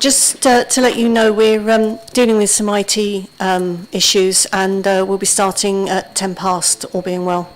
Just to let you know, we're dealing with some IT issues, and we'll be starting at 10 past, all being well.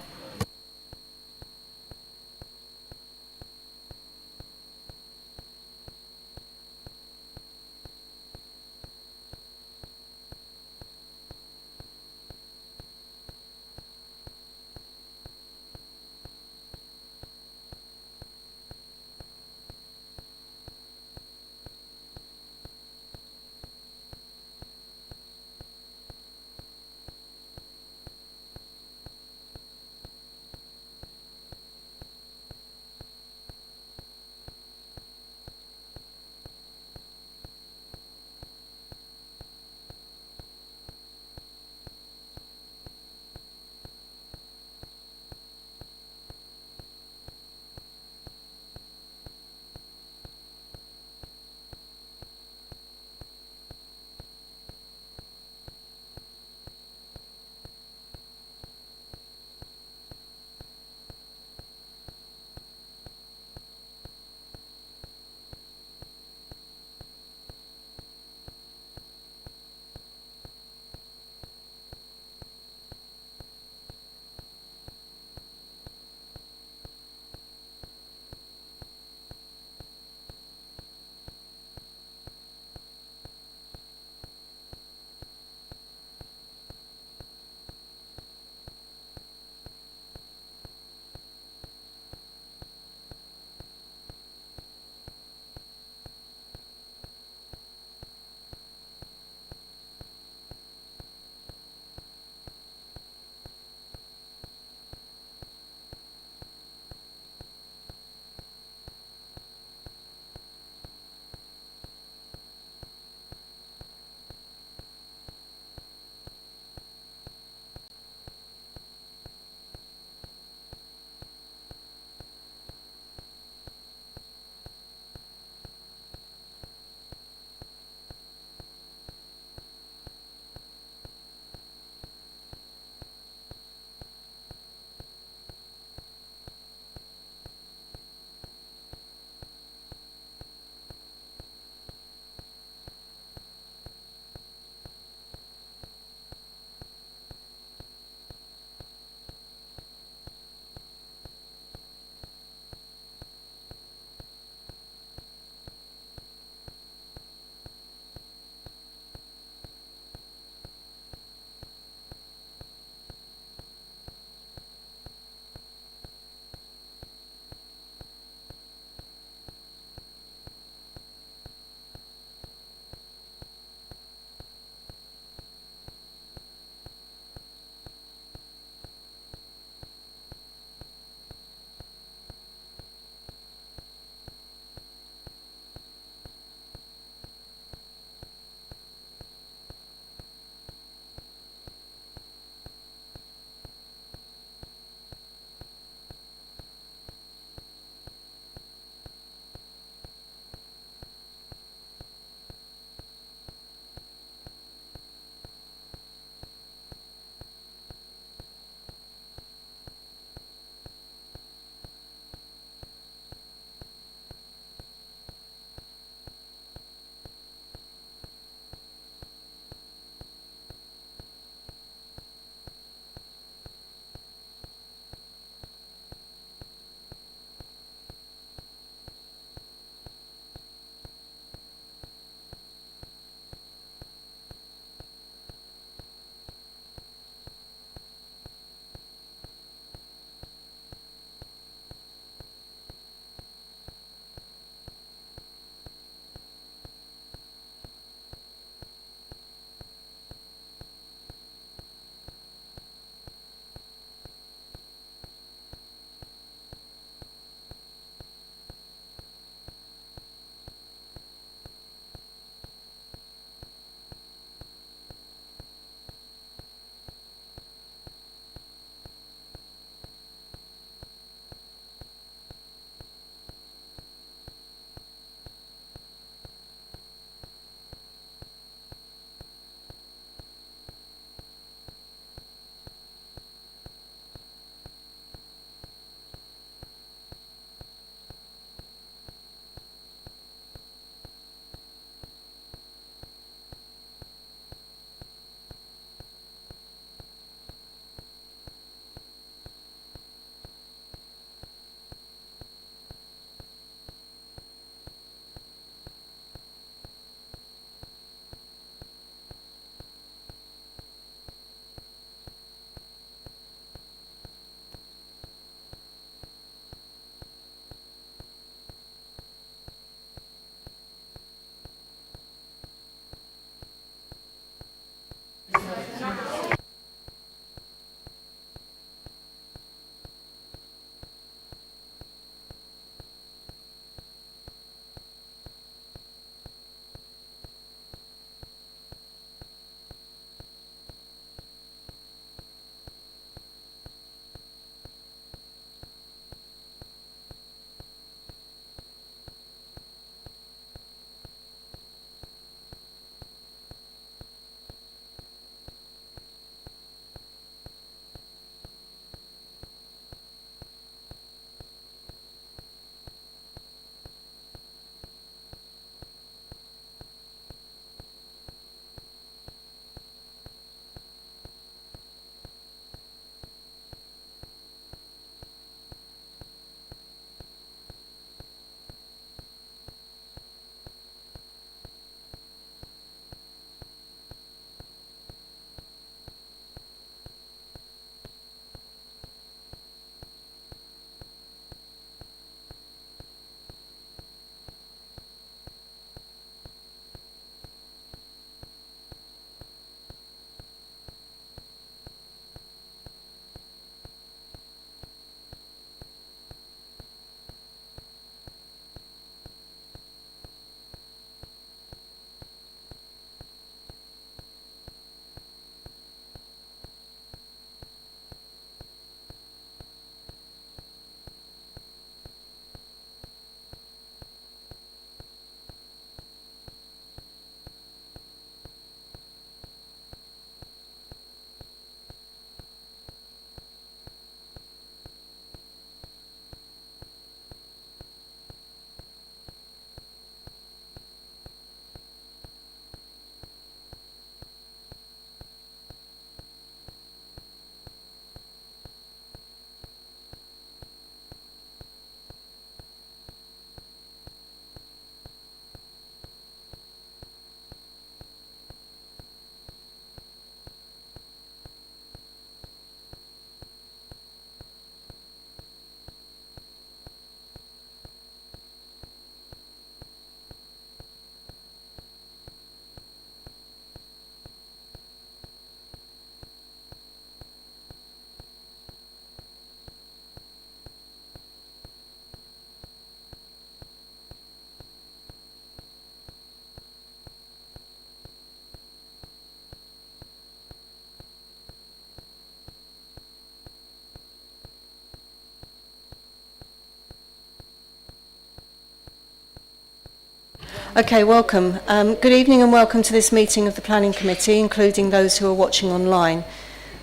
Okay, welcome. Good evening and welcome to this meeting of the Planning Committee, including those who are watching online.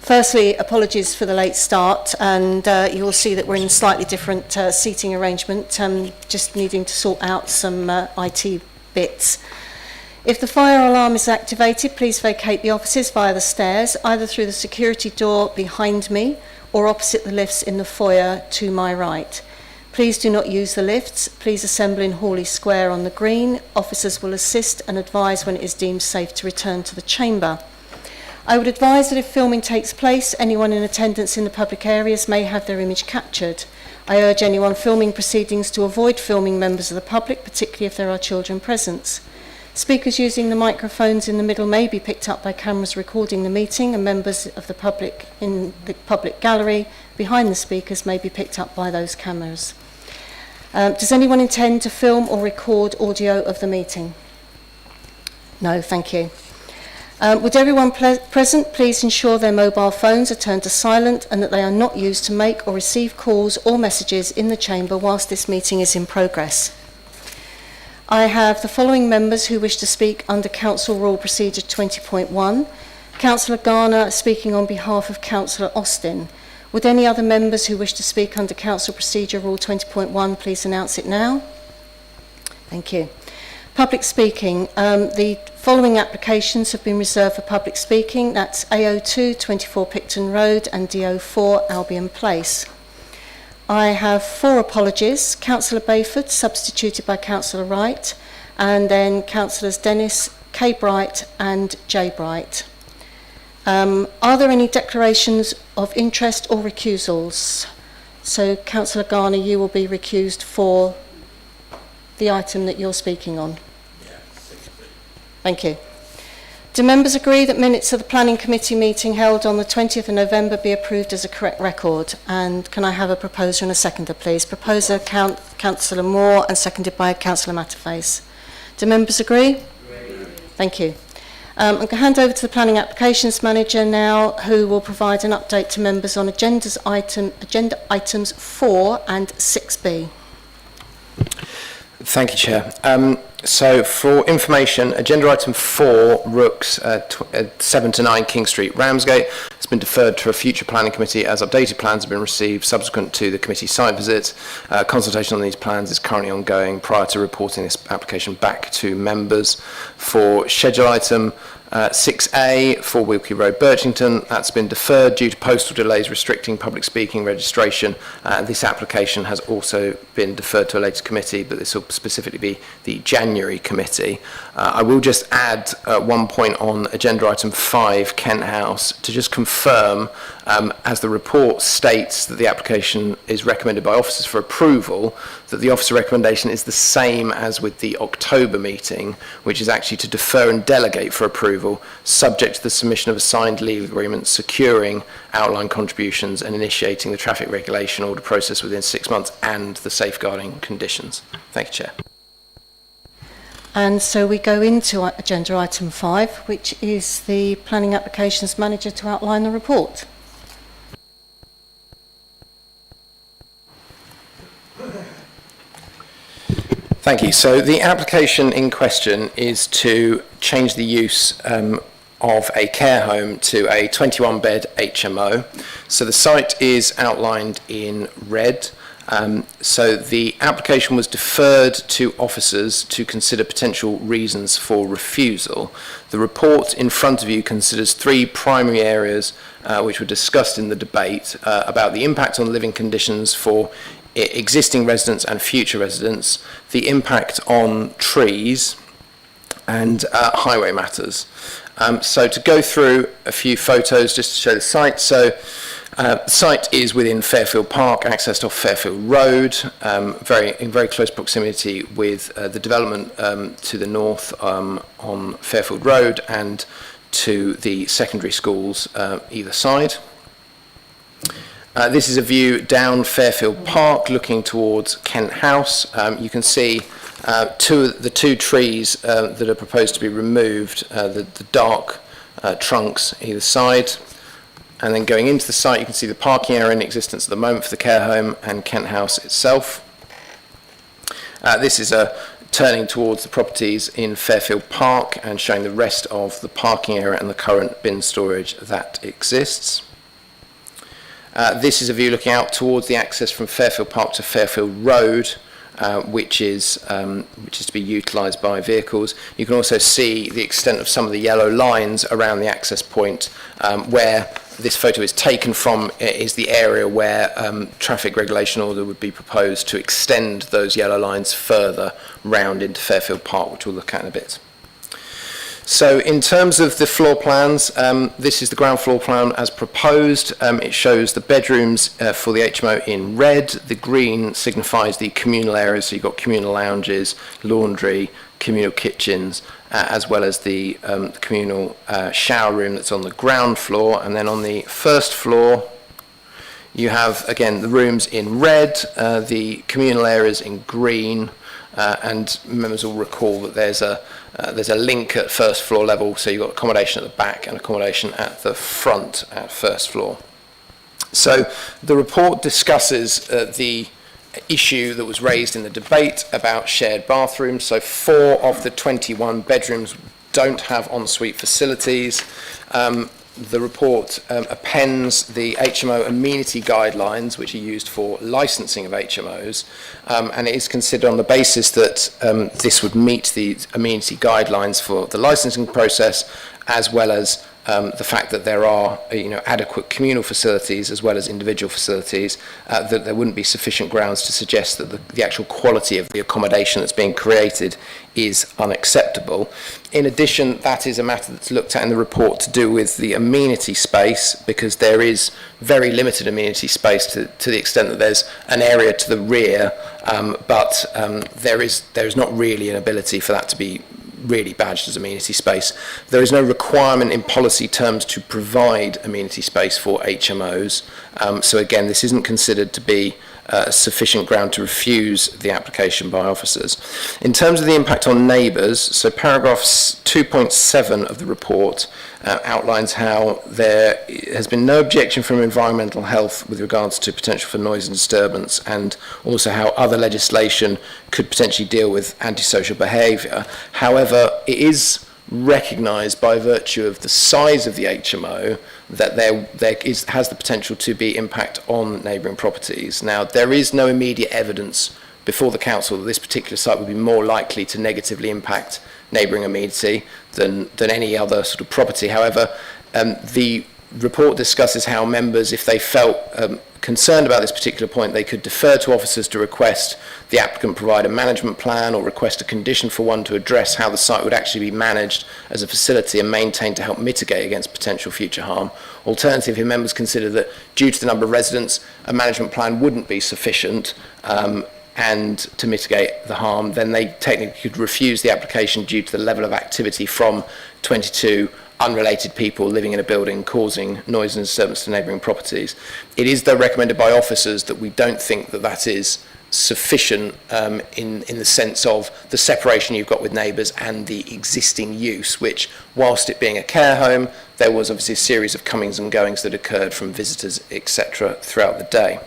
Firstly, apologies for the late start, and you will see that we're in a slightly different seating arrangement, just needing to sort out some IT bits. If the fire alarm is activated, please vacate the offices via the stairs, either through the security door behind me or opposite the lifts in the foyer to my right. Please do not use the lifts. Please assemble in Hawley Square on the green. Officers will assist and advise when it is deemed safe to return to the chamber. I would advise that if filming takes place, anyone in attendance in the public areas may have their image captured. I urge anyone filming proceedings to avoid filming members of the public, particularly if there are children present. Speakers using the microphones in the middle may be picked up by cameras recording the meeting, and members of the public in the public gallery behind the speakers may be picked up by those cameras. Does anyone intend to film or record audio of the meeting? No, thank you. Would everyone present please ensure their mobile phones are turned to silent and that they are not used to make or receive calls or messages in the chamber whilst this meeting is in progress. I have the following members who wish to speak under Council Rule Procedure 20.1. Councillor Garner speaking on behalf of Councillor Austin. Would any other members who wish to speak under Council Procedure Rule 20.1 please announce it now? Thank you. Public speaking. The following applications have been reserved for public speaking. That's AO2, 24 Picton Road, and DO4, Albion Place. I have 4 apologies. Councillor Bayford, substituted by Councillor Wright, and then Councillors Dennis, K. Bright, and J. Bright. Are there any declarations of interest or recusals? So, Councillor Garner, you will be recused for the item that you're speaking on. Thank you. Do members agree that minutes of the Planning Committee meeting held on the 20th of November be approved as a correct record? And can I have a proposer and a seconder, please? Proposer, Councillor Moore, and seconded by Councillor Matterface. Do members agree? Thank you. I'm going to hand over to the Planning Applications Manager now, who will provide an update to members on agenda items 4 and 6B. Thank you, Chair. So for information, agenda item 4, Rooks, 7 to 9 King Street, Ramsgate, has been deferred to a future planning committee as updated plans have been received subsequent to the committee site visit. Consultation on these plans is currently ongoing prior to reporting this application back to members. For schedule item 6A, 4 Wilkie Road, Birchington, that's been deferred due to postal delays restricting public speaking registration. This application has also been deferred to a later committee, but this will specifically be the January committee. I will just add one point on agenda item 5, Kent House, to just confirm, as the report states that the application is recommended by officers for approval, that the officer recommendation is the same as with the October meeting, which is actually to defer and delegate for approval, subject to the submission of a signed legal agreement securing outline contributions and initiating the traffic regulation order process within 6 months and the safeguarding conditions. Thank you, Chair. And so we go into agenda item 5, which is the Planning Applications Manager to outline the report. Thank you. So the application in question is to change the use of a care home to a 21-bed HMO. So the site is outlined in red. So the application was deferred to officers to consider potential reasons for refusal. The report in front of you considers 3 primary areas which were discussed in the debate about the impact on living conditions for existing residents and future residents, the impact on trees, and highway matters. So to go through a few photos just to show the site. So the site is within Fairfield Park, accessed off Fairfield Road, in very close proximity with the development to the north on Fairfield Road and to the secondary schools either side. This is a view down Fairfield Park looking towards Kent House. You can see the two trees that are proposed to be removed, the dark trunks either side. And then going into the site, you can see the parking area in existence at the moment for the care home and Kent House itself. This is a turning towards the properties in Fairfield Park and showing the rest of the parking area and the current bin storage that exists. This is a view looking out towards the access from Fairfield Park to Fairfield Road, which is to be utilised by vehicles. You can also see the extent of some of the yellow lines around the access point. Where this photo is taken from is the area where traffic regulation order would be proposed to extend those yellow lines further round into Fairfield Park, which we'll look at in a bit. So in terms of the floor plans, this is the ground floor plan as proposed. It shows the bedrooms for the HMO in red. The green signifies the communal areas, so you've got communal lounges, laundry, communal kitchens, as well as the communal shower room that's on the ground floor. And then on the first floor, you have, again, the rooms in red, the communal areas in green, and members will recall that there's a link at first floor level, so you've got accommodation at the back and accommodation at the front at first floor. So the report discusses the issue that was raised in the debate about shared bathrooms. So 4 of the 21 bedrooms don't have ensuite facilities. The report appends the HMO amenity guidelines, which are used for licensing of HMOs, and it is considered on the basis that this would meet the amenity guidelines for the licensing process, as well as the fact that there are adequate communal facilities as well as individual facilities, that there wouldn't be sufficient grounds to suggest that the actual quality of the accommodation that's being created is unacceptable. In addition, that is a matter that's looked at in the report to do with the amenity space, because there is very limited amenity space to the extent that there's an area to the rear, but there is not really an ability for that to be really badged as amenity space. There is no requirement in policy terms to provide amenity space for HMOs. So again, this isn't considered to be sufficient ground to refuse the application by officers. In terms of the impact on neighbours, so paragraph 2.7 of the report outlines how there has been no objection from environmental health with regards to potential for noise and disturbance, and also how other legislation could potentially deal with antisocial behaviour. However, it is recognised by virtue of the size of the HMO that there has the potential to be impact on neighbouring properties. Now, there is no immediate evidence before the council that this particular site would be more likely to negatively impact neighbouring amenity than any other sort of property. However, the report discusses how members, if they felt concerned about this particular point, they could defer to officers to request the applicant provide a management plan or request a condition for one to address how the site would actually be managed as a facility and maintained to help mitigate against potential future harm. Alternatively, if members consider that due to the number of residents, a management plan wouldn't be sufficient and to mitigate the harm, then they technically could refuse the application due to the level of activity from 22 unrelated people living in a building causing noise and disturbance to neighbouring properties. It is though recommended by officers that we don't think that that is sufficient in the sense of the separation you've got with neighbours and the existing use, which, whilst it being a care home, there was obviously a series of comings and goings that occurred from visitors, etc., throughout the day.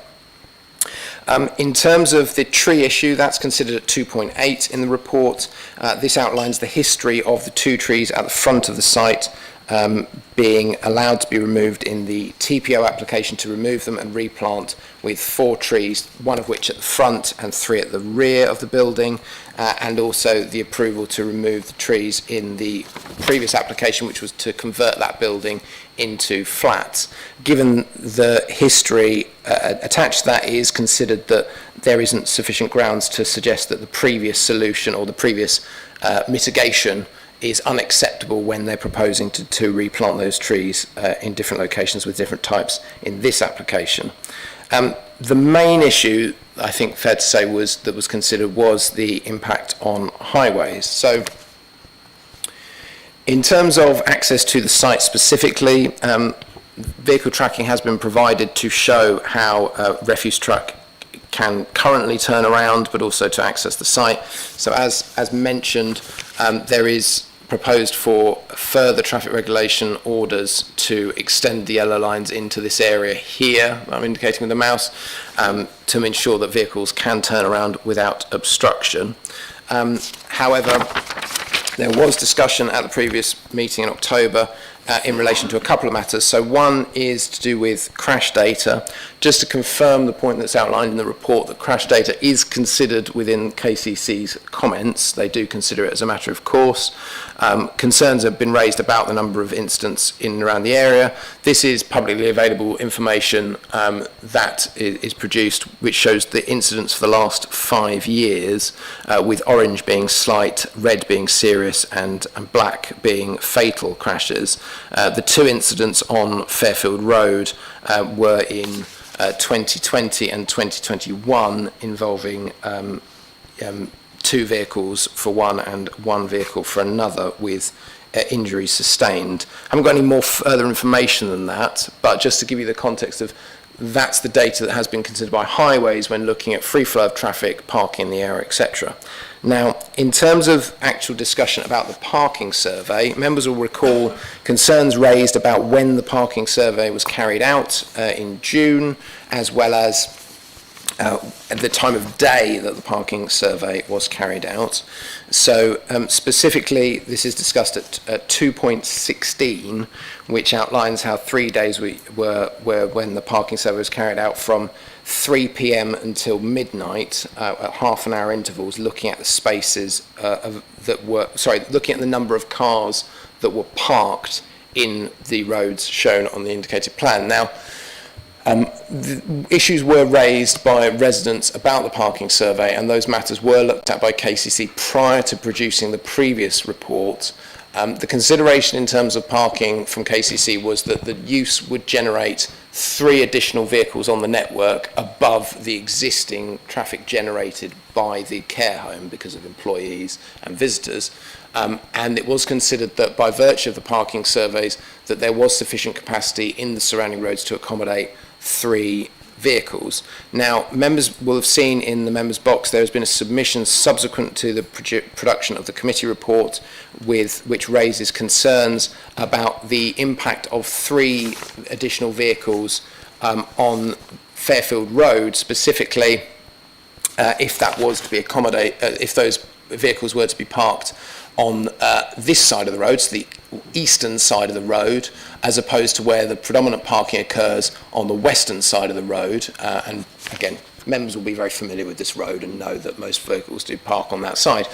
In terms of the tree issue, that's considered at 2.8 in the report. This outlines the history of the 2 trees at the front of the site being allowed to be removed in the TPO application to remove them and replant, with 4 trees, 1 of which at the front and 3 at the rear of the building, and also the approval to remove the trees in the previous application, which was to convert that building into flats. Given the history attached to that, it is considered that there isn't sufficient grounds to suggest that the previous solution or the previous mitigation is unacceptable when they're proposing to replant those trees in different locations with different types in this application. The main issue, I think fair to say, that was considered was the impact on highways. So in terms of access to the site specifically, vehicle tracking has been provided to show how a refuse truck can currently turn around, but also to access the site. So as mentioned, there is proposed for further traffic regulation orders to extend the yellow lines into this area here, I'm indicating with the mouse, to ensure that vehicles can turn around without obstruction. However, there was discussion at the previous meeting in October in relation to a couple of matters. So one is to do with crash data. Just to confirm the point that's outlined in the report, that crash data is considered within KCC's comments. They do consider it as a matter of course. Concerns have been raised about the number of incidents in and around the area. This is publicly available information that is produced, which shows the incidents for the last 5 years, with orange being slight, red being serious, and black being fatal crashes. The 2 incidents on Fairfield Road were in 2020 and 2021, involving 2 vehicles for one and 1 vehicle for another, with injuries sustained. I haven't got any more further information than that, but just to give you the context of, that's the data that has been considered by highways when looking at free flow of traffic, parking in the area, etc. Now, in terms of actual discussion about the parking survey, members will recall concerns raised about when the parking survey was carried out in June, as well as at the time of day that the parking survey was carried out. So specifically, this is discussed at 2.16, which outlines how 3 days were when the parking survey was carried out, from 3 p.m. until midnight, at half-an-hour intervals, looking at the spaces looking at the number of cars that were parked in the roads shown on the indicated plan. Now, the issues were raised by residents about the parking survey, and those matters were looked at by KCC prior to producing the previous report. The consideration in terms of parking from KCC was that the use would generate 3 additional vehicles on the network above the existing traffic generated by the care home because of employees and visitors. And it was considered that by virtue of the parking surveys that there was sufficient capacity in the surrounding roads to accommodate 3 vehicles. Now, members will have seen in the members' box there has been a submission subsequent to the production of the committee report, which raises concerns about the impact of 3 additional vehicles on Fairfield Road, specifically if that was to be if those vehicles were to be parked on this side of the road, so the eastern side of the road, as opposed to where the predominant parking occurs on the western side of the road. And again, members will be very familiar with this road and know that most vehicles do park on that side.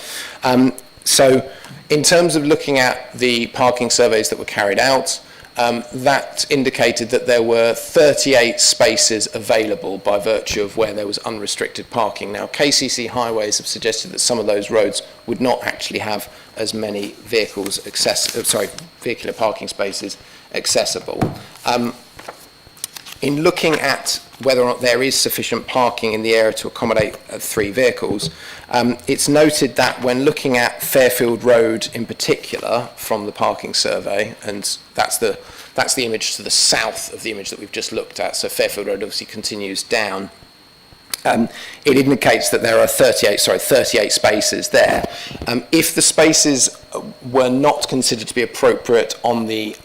So in terms of looking at the parking surveys that were carried out, that indicated that there were 38 spaces available by virtue of where there was unrestricted parking. Now, KCC Highways have suggested that some of those roads would not actually have as many vehicular parking spaces accessible. In looking at whether or not there is sufficient parking in the area to accommodate 3 vehicles, it's noted that when looking at Fairfield Road in particular from the parking survey, and that's the image to the south of the image that we've just looked at, so Fairfield Road obviously continues down, it indicates that there are 38 spaces there. If the spaces were not considered to be appropriate on the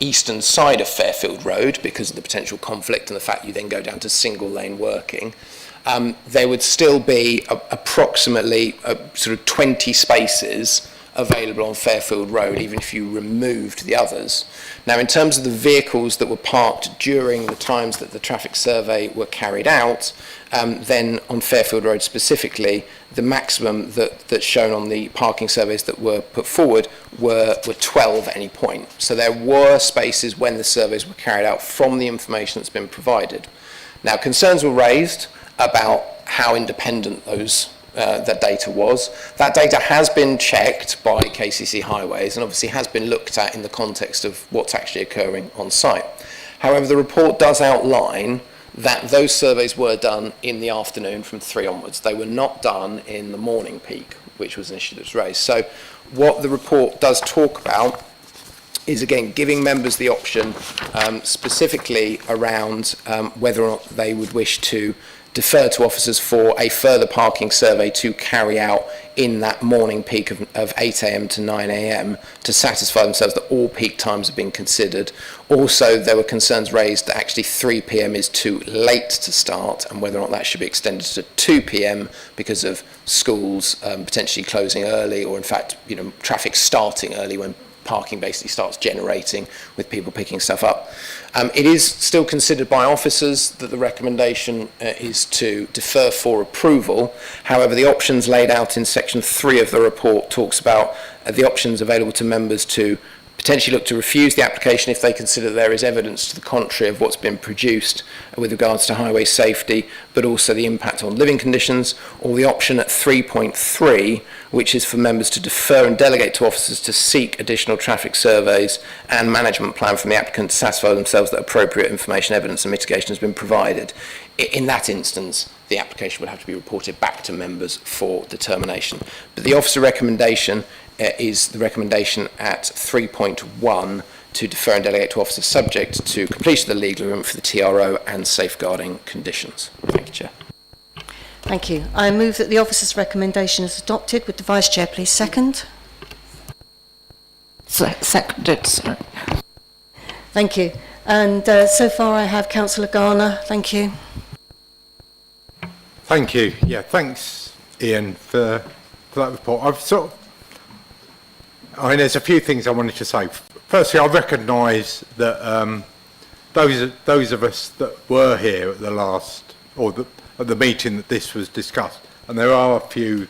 eastern side of Fairfield Road because of the potential conflict and the fact you then go down to single lane working, there would still be approximately sort of 20 spaces available on Fairfield Road, even if you removed the others. Now, in terms of the vehicles that were parked during the times that the traffic survey were carried out, then on Fairfield Road specifically, the maximum that's shown on the parking surveys that were put forward were 12 at any point. So there were spaces when the surveys were carried out from the information that's been provided. Now, concerns were raised about how independent that data was. That data has been checked by KCC Highways and obviously has been looked at in the context of what's actually occurring on site. However, the report does outline that those surveys were done in the afternoon from 3 onwards. They were not done in the morning peak, which was an issue that was raised. So what the report does talk about is, again, giving members the option specifically around whether or not they would wish to defer to officers for a further parking survey to carry out in that morning peak of 8 a.m. to 9 a.m. to satisfy themselves that all peak times have been considered. Also, there were concerns raised that actually 3 p.m. is too late to start, and whether or not that should be extended to 2 p.m. because of schools potentially closing early, or in fact, traffic starting early when parking basically starts generating with people picking stuff up. It is still considered by officers that the recommendation is to defer for approval. However, the options laid out in section 3 of the report talks about the options available to members to potentially look to refuse the application if they consider there is evidence to the contrary of what's been produced with regards to highway safety, but also the impact on living conditions, or the option at 3.3, which is for members to defer and delegate to officers to seek additional traffic surveys and management plan from the applicant to satisfy themselves that appropriate information, evidence and mitigation has been provided. In that instance, the application would have to be reported back to members for determination. But the officer recommendation is the recommendation at 3.1 to defer and delegate to officers subject to completion of the legal agreement for the TRO and safeguarding conditions. Thank you, Chair. Thank you. I move that the officer's recommendation is adopted. Would the Vice Chair please second? Seconded, sorry. Thank you. And so far I have Councillor Garner. Thank you. Thank you. Yeah, thanks, Ian, for that report. There's a few things I wanted to say. Firstly, I recognise that those of us that were here at the last, at the meeting that this was discussed, and there are a few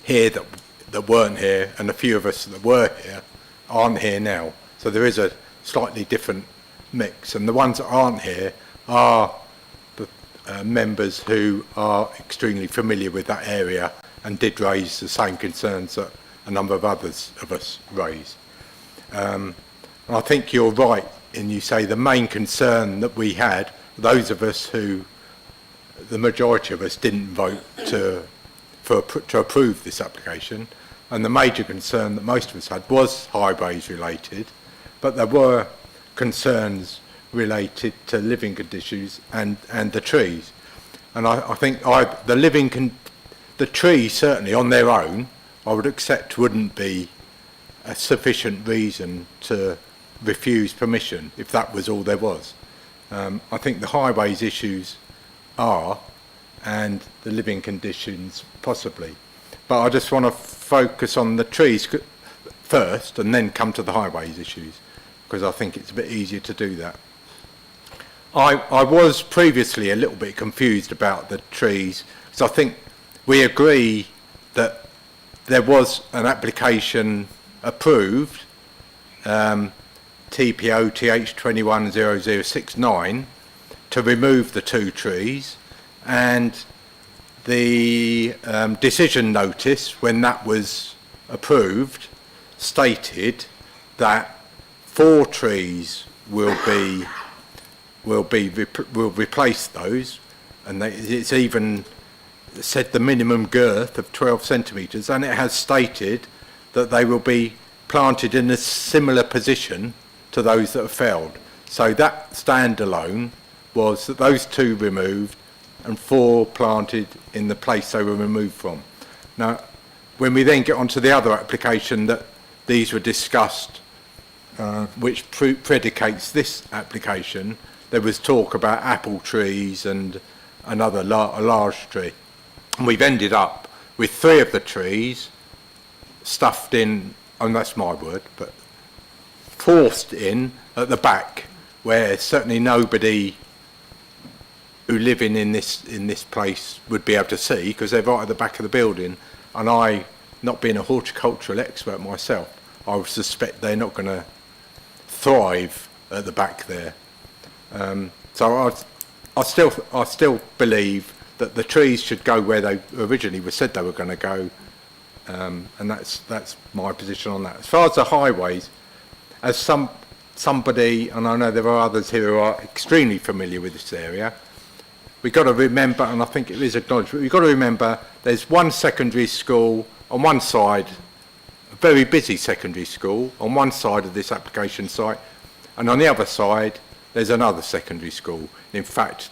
here that weren't here, and a few of us that were here aren't here now. So there is a slightly different mix, and the ones that aren't here are the members who are extremely familiar with that area and did raise the same concerns that a number of others of us raised. And I think you're right in you say the main concern that we had, those of us who, the majority of us didn't vote to approve this application, and the major concern that most of us had was highways related, but there were concerns related to living conditions and the trees. And I think the trees certainly on their own I would accept wouldn't be a sufficient reason to refuse permission if that was all there was. I think the highways issues are, and the living conditions possibly. But I just want to focus on the trees first and then come to the highways issues, because I think it's a bit easier to do that. I was previously a little bit confused about the trees, because I think we agree that there was an application approved, TPO TH210069, to remove the 2 trees, and the decision notice, when that was approved, stated that 4 trees will replace those, and it's even said the minimum girth of 12 centimetres, and it has stated that they will be planted in a similar position to those that have failed. So that standalone was that those 2 removed and 4 planted in the place they were removed from. Now, when we then get onto the other application that these were discussed, which predicates this application, there was talk about apple trees and another a large tree. And we've ended up with 3 of the trees stuffed in, and that's my word, but forced in at the back, where certainly nobody who live in this place would be able to see, because they're right at the back of the building. And I, not being a horticultural expert myself, I would suspect they're not going to thrive at the back there. So I still believe that the trees should go where they originally were said they were going to go, and that's my position on that. As far as the highways, as somebody, and I know there are others here who are extremely familiar with this area, we've got to remember, and I think it is acknowledged, but we've got to remember there's one secondary school on one side, a very busy secondary school on one side of this application site, and on the other side there's another secondary school. In fact,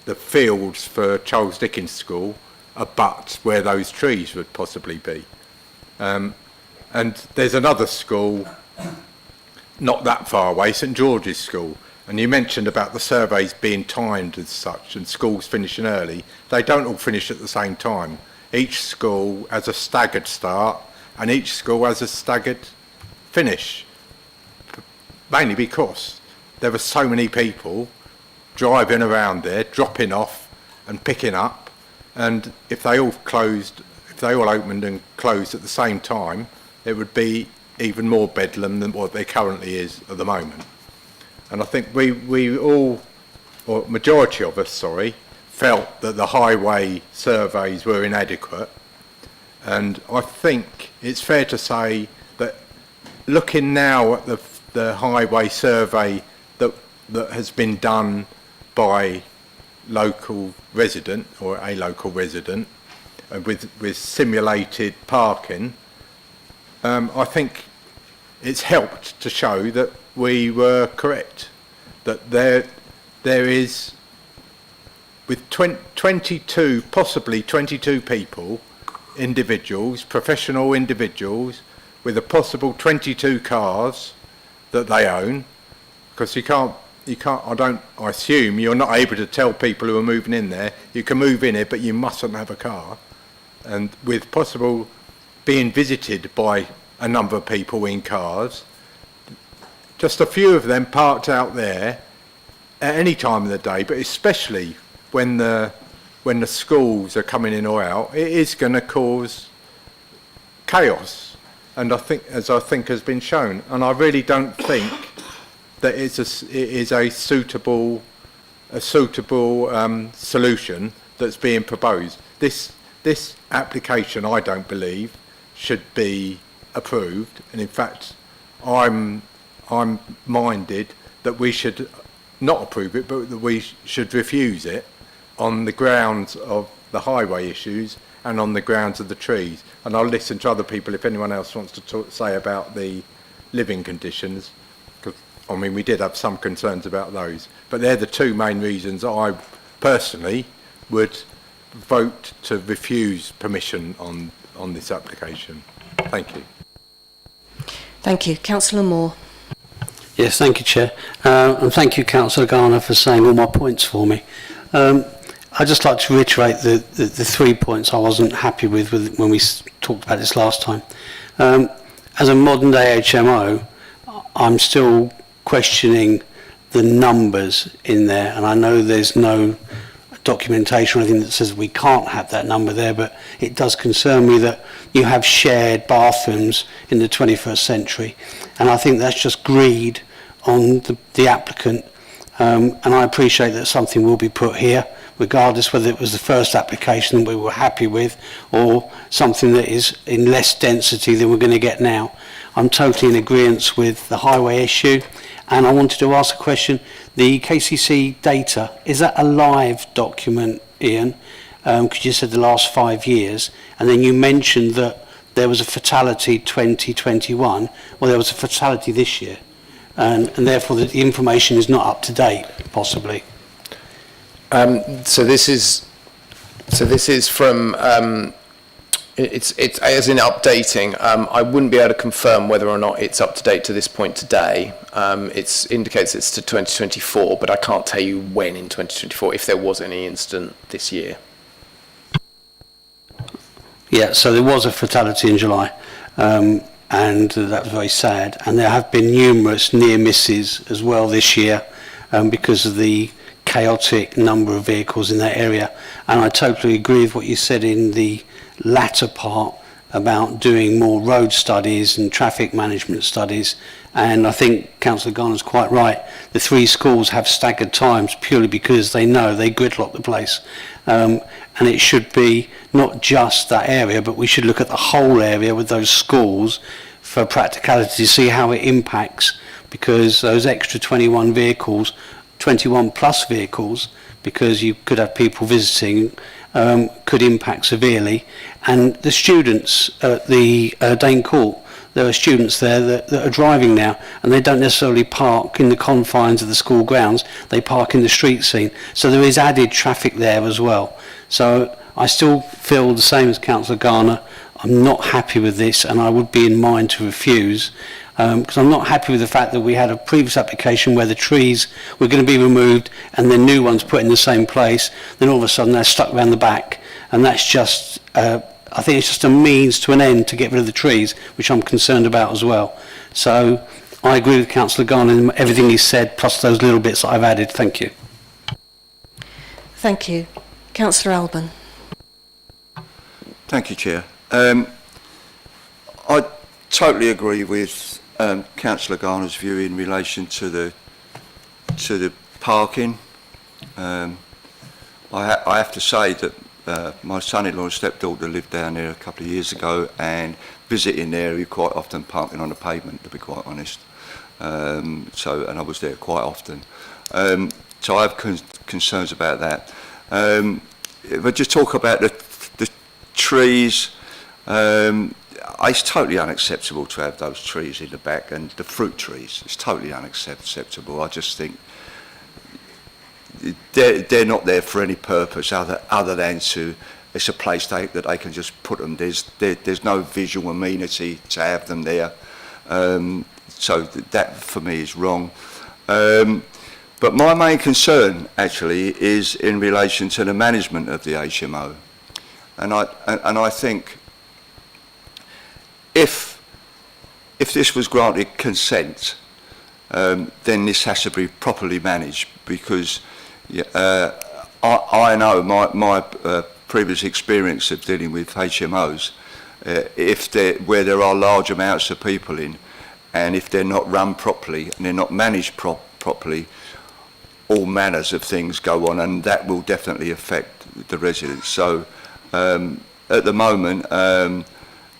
the fields for Charles Dickens School abut where those trees would possibly be. And there's another school not that far away, St George's School, and you mentioned about the surveys being timed as such and schools finishing early. They don't all finish at the same time. Each school has a staggered start and each school has a staggered finish, mainly because there are so many people driving around there, dropping off and picking up, and if they all opened and closed at the same time, it would be even more bedlam than what there currently is at the moment. And I think we all, or majority of us, sorry, felt that the highway surveys were inadequate. And I think it's fair to say that looking now at the highway survey that has been done by local resident or a local resident with simulated parking, I think it's helped to show that we were correct, that there is, with 22, possibly 22 people, individuals, professional individuals, with a possible 22 cars that they own, because I assume you're not able to tell people who are moving in there, you can move in it, but you mustn't have a car. And with possible being visited by a number of people in cars, just a few of them parked out there at any time of the day, but especially when the schools are coming in or out, it is going to cause chaos. And I think has been shown, and I really don't think that it is a suitable solution that's being proposed. This application, I don't believe, should be approved, and in fact, I'm minded that we should not approve it, but that we should refuse it on the grounds of the highway issues and on the grounds of the trees. And I'll listen to other people if anyone else wants to say about the living conditions, because I mean we did have some concerns about those, but they're the two main reasons I personally would vote to refuse permission on this application. Thank you. Thank you. Councillor Moore. Yes, thank you, Chair. And thank you, Councillor Garner, for saying all my points for me. I'd just like to reiterate the 3 points I wasn't happy with when we talked about this last time. As a modern day HMO, I'm still questioning the numbers in there, and I know there's no documentation or anything that says we can't have that number there, but it does concern me that you have shared bathrooms in the 21st century, and I think that's just greed on the applicant, and I appreciate that something will be put here, regardless whether it was the first application that we were happy with or something that is in less density than we're going to get now. I'm totally in agreement with the highway issue, and I wanted to ask a question. The KCC data, is that a live document, Ian? Because you said the last 5 years, and then you mentioned that there was a fatality 2021. Well, there was a fatality this year, and therefore the information is not up to date, possibly. So this is from it's as in updating. I wouldn't be able to confirm whether or not it's up to date to this point today. It indicates it's to 2024, but I can't tell you when in 2024 if there was any incident this year. Yeah, so there was a fatality in July, and that was very sad. And there have been numerous near misses as well this year because of the chaotic number of vehicles in that area. And I totally agree with what you said in the latter part about doing more road studies and traffic management studies. And I think Councillor Garner's quite right. The 3 schools have staggered times purely because they know they gridlock the place. And it should be not just that area, but we should look at the whole area with those schools for practicality to see how it impacts, because those extra 21 vehicles, 21 plus vehicles, because you could have people visiting, could impact severely. And the students at the Dane Court, there are students there that are driving now, and they don't necessarily park in the confines of the school grounds, they park in the street scene. So there is added traffic there as well. So I still feel the same as Councillor Garner. I'm not happy with this, and I would be in mind to refuse, because I'm not happy with the fact that we had a previous application where the trees were going to be removed and then new ones put in the same place. Then all of a sudden they're stuck around the back, and that's just, I think it's just a means to an end to get rid of the trees, which I'm concerned about as well. So I agree with Councillor Garner in everything he said, plus those little bits that I've added. Thank you. Thank you. Councillor Alban. Thank you, Chair. I totally agree with Councillor Garner's view in relation to the parking. I have to say that my son-in-law and stepdaughter lived down there a couple of years ago, and visiting there, we quite often parking on the pavement, to be quite honest. And I was there quite often. So I have concerns about that. But just talk about the trees. It's totally unacceptable to have those trees in the back, and the fruit trees. It's totally unacceptable. I just think they're not there for any purpose other than to. It's a place that they can just put them. There's no visual amenity to have them there. So that for me is wrong. But my main concern actually is in relation to the management of the HMO, and I think if this was granted consent, then this has to be properly managed, because I know my previous experience of dealing with HMOs, where there are large amounts of people in, and if they're not run properly and they're not managed properly, all manners of things go on, and that will definitely affect the residents. So at the moment,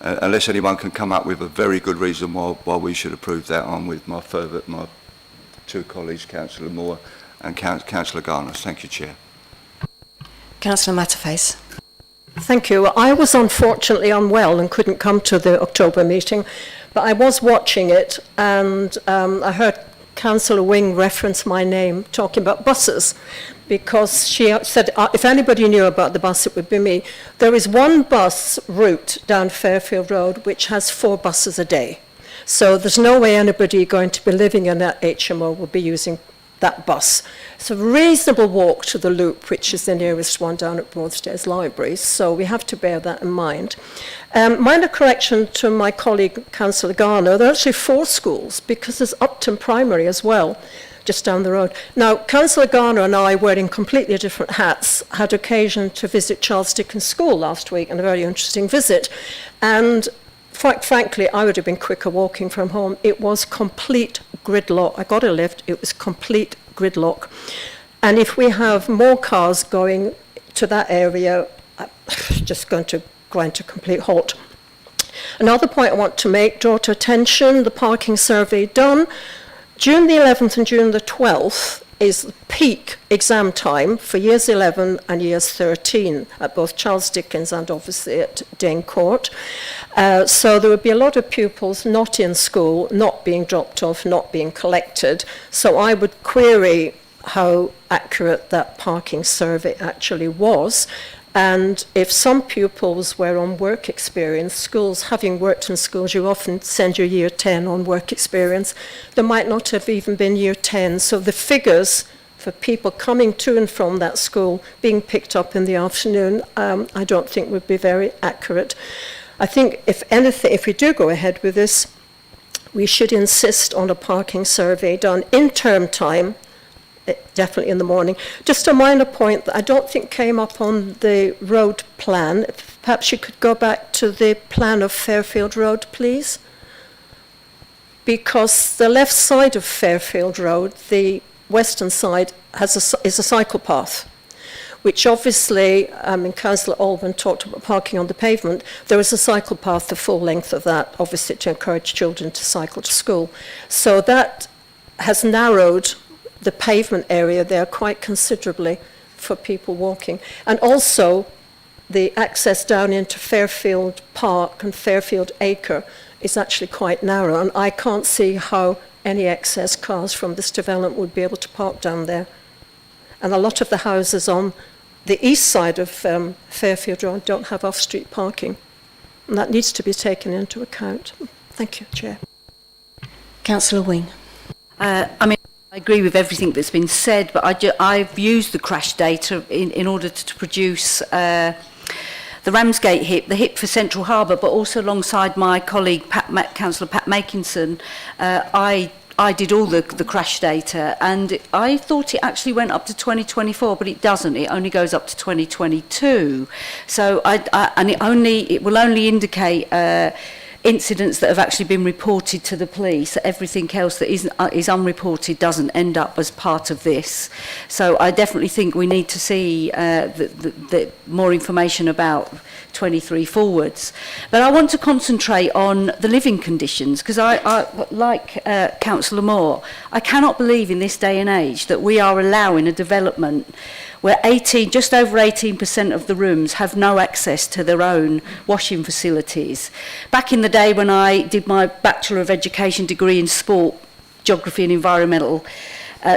unless anyone can come up with a very good reason why we should approve that, I'm with my two colleagues, Councillor Moore and Councillor Garner. Thank you, Chair. Councillor Matterface. Thank you. I was unfortunately unwell and couldn't come to the October meeting, but I was watching it, and I heard Councillor Wing reference my name talking about buses, because she said if anybody knew about the bus, it would be me. There is one bus route down Fairfield Road which has 4 buses a day. So there's no way anybody going to be living in that HMO will be using that bus. It's a reasonable walk to the Loop, which is the nearest one down at Broadstairs Libraries, so we have to bear that in mind. Minor correction to my colleague Councillor Garner, there are actually 4 schools, because there's Upton Primary as well, just down the road. Now, Councillor Garner and I, wearing completely different hats, had occasion to visit Charles Dickens School last week, and a very interesting visit. And quite frankly, I would have been quicker walking from home. It was complete gridlock. I got a lift, it was complete gridlock. And if we have more cars going to that area, I'm just going to grind to complete halt. Another point I want to make, draw to attention, the parking survey done. June the 11th and June the 12th is the peak exam time for years 11 and years 13 at both Charles Dickens and obviously at Dane Court. So there would be a lot of pupils not in school, not being dropped off, not being collected. So I would query how accurate that parking survey actually was. And if some pupils were on work experience, schools, having worked in schools, you often send your year 10 on work experience. There might not have even been year 10. So the figures for people coming to and from that school being picked up in the afternoon, I don't think would be very accurate. I think if anything, if we do go ahead with this, we should insist on a parking survey done in term time, definitely in the morning. Just a minor point that I don't think came up on the road plan. Perhaps you could go back to the plan of Fairfield Road, please. Because the left side of Fairfield Road, the western side, is a cycle path, which obviously, Councillor Alban talked about parking on the pavement. There is a cycle path the full length of that, obviously to encourage children to cycle to school. So that has narrowed the pavement area there quite considerably for people walking. And also the access down into Fairfield Park and Fairfield Acre is actually quite narrow, and I can't see how any excess cars from this development would be able to park down there. And a lot of the houses on the east side of Fairfield Road don't have off-street parking. And that needs to be taken into account. Thank you, Chair. Councillor Wing. I mean, I agree with everything that's been said, but I've used the crash data in order to produce the Ramsgate HIP, the HIP for Central Harbour, but also alongside my colleague, Councillor Pat Makinson, I did all the crash data, and I thought it actually went up to 2024, but it doesn't. It only goes up to 2022. So it will only indicate incidents that have actually been reported to the police. Everything else that is unreported doesn't end up as part of this. So I definitely think we need to see the more information about 23 forwards. But I want to concentrate on the living conditions, because I like Councillor Moore, I cannot believe in this day and age that we are allowing a development where just over 18% of the rooms have no access to their own washing facilities. Back in the day when I did my Bachelor of Education degree in Sport, Geography and Environmental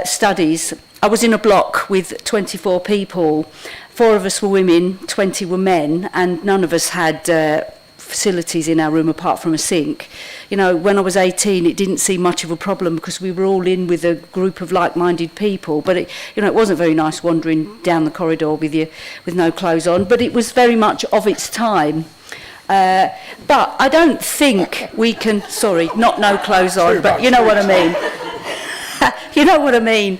Studies, I was in a block with 24 people. 4 of us were women, 20 were men, and none of us had facilities in our room apart from a sink. You know, when I was 18, it didn't seem much of a problem because we were all in with a group of like-minded people. But it wasn't very nice wandering down the corridor with no clothes on. But it was very much of its time. But I don't think we can. Sorry, not no clothes on, but you know what I mean. You know what I mean.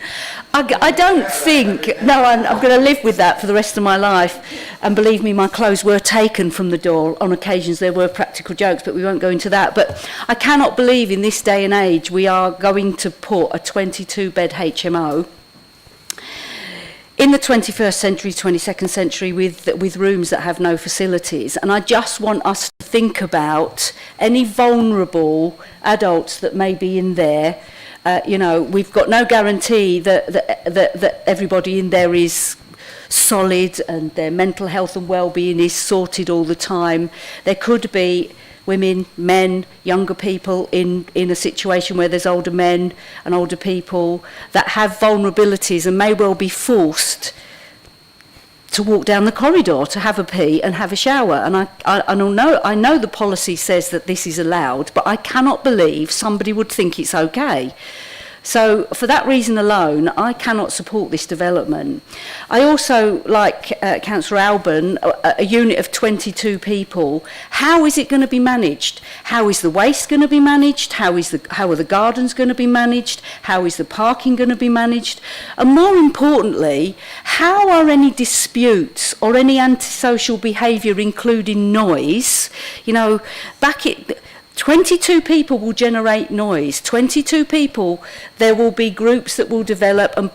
I don't think, no, I'm going to live with that for the rest of my life. And believe me, my clothes were taken from the door. On occasions there were practical jokes, but we won't go into that. But I cannot believe in this day and age we are going to put a 22-bed HMO in the 21st century, 22nd century with rooms that have no facilities. And I just want us to think about any vulnerable adults that may be in there. We've got no guarantee that everybody in there is solid and their mental health and well-being is sorted all the time. There could be women, men, younger people in a situation where there's older men and older people that have vulnerabilities and may well be forced to walk down the corridor to have a pee and have a shower. And I know the policy says that this is allowed, but I cannot believe somebody would think it's okay. So for that reason alone, I cannot support this development. I also, like Councillor Alban, a unit of 22 people. How is it going to be managed? How is the waste going to be managed? How are the gardens going to be managed? How is the parking going to be managed? And more importantly, how are any disputes or any antisocial behaviour, including noise? 22 people will generate noise. 22 people, there will be groups that will develop and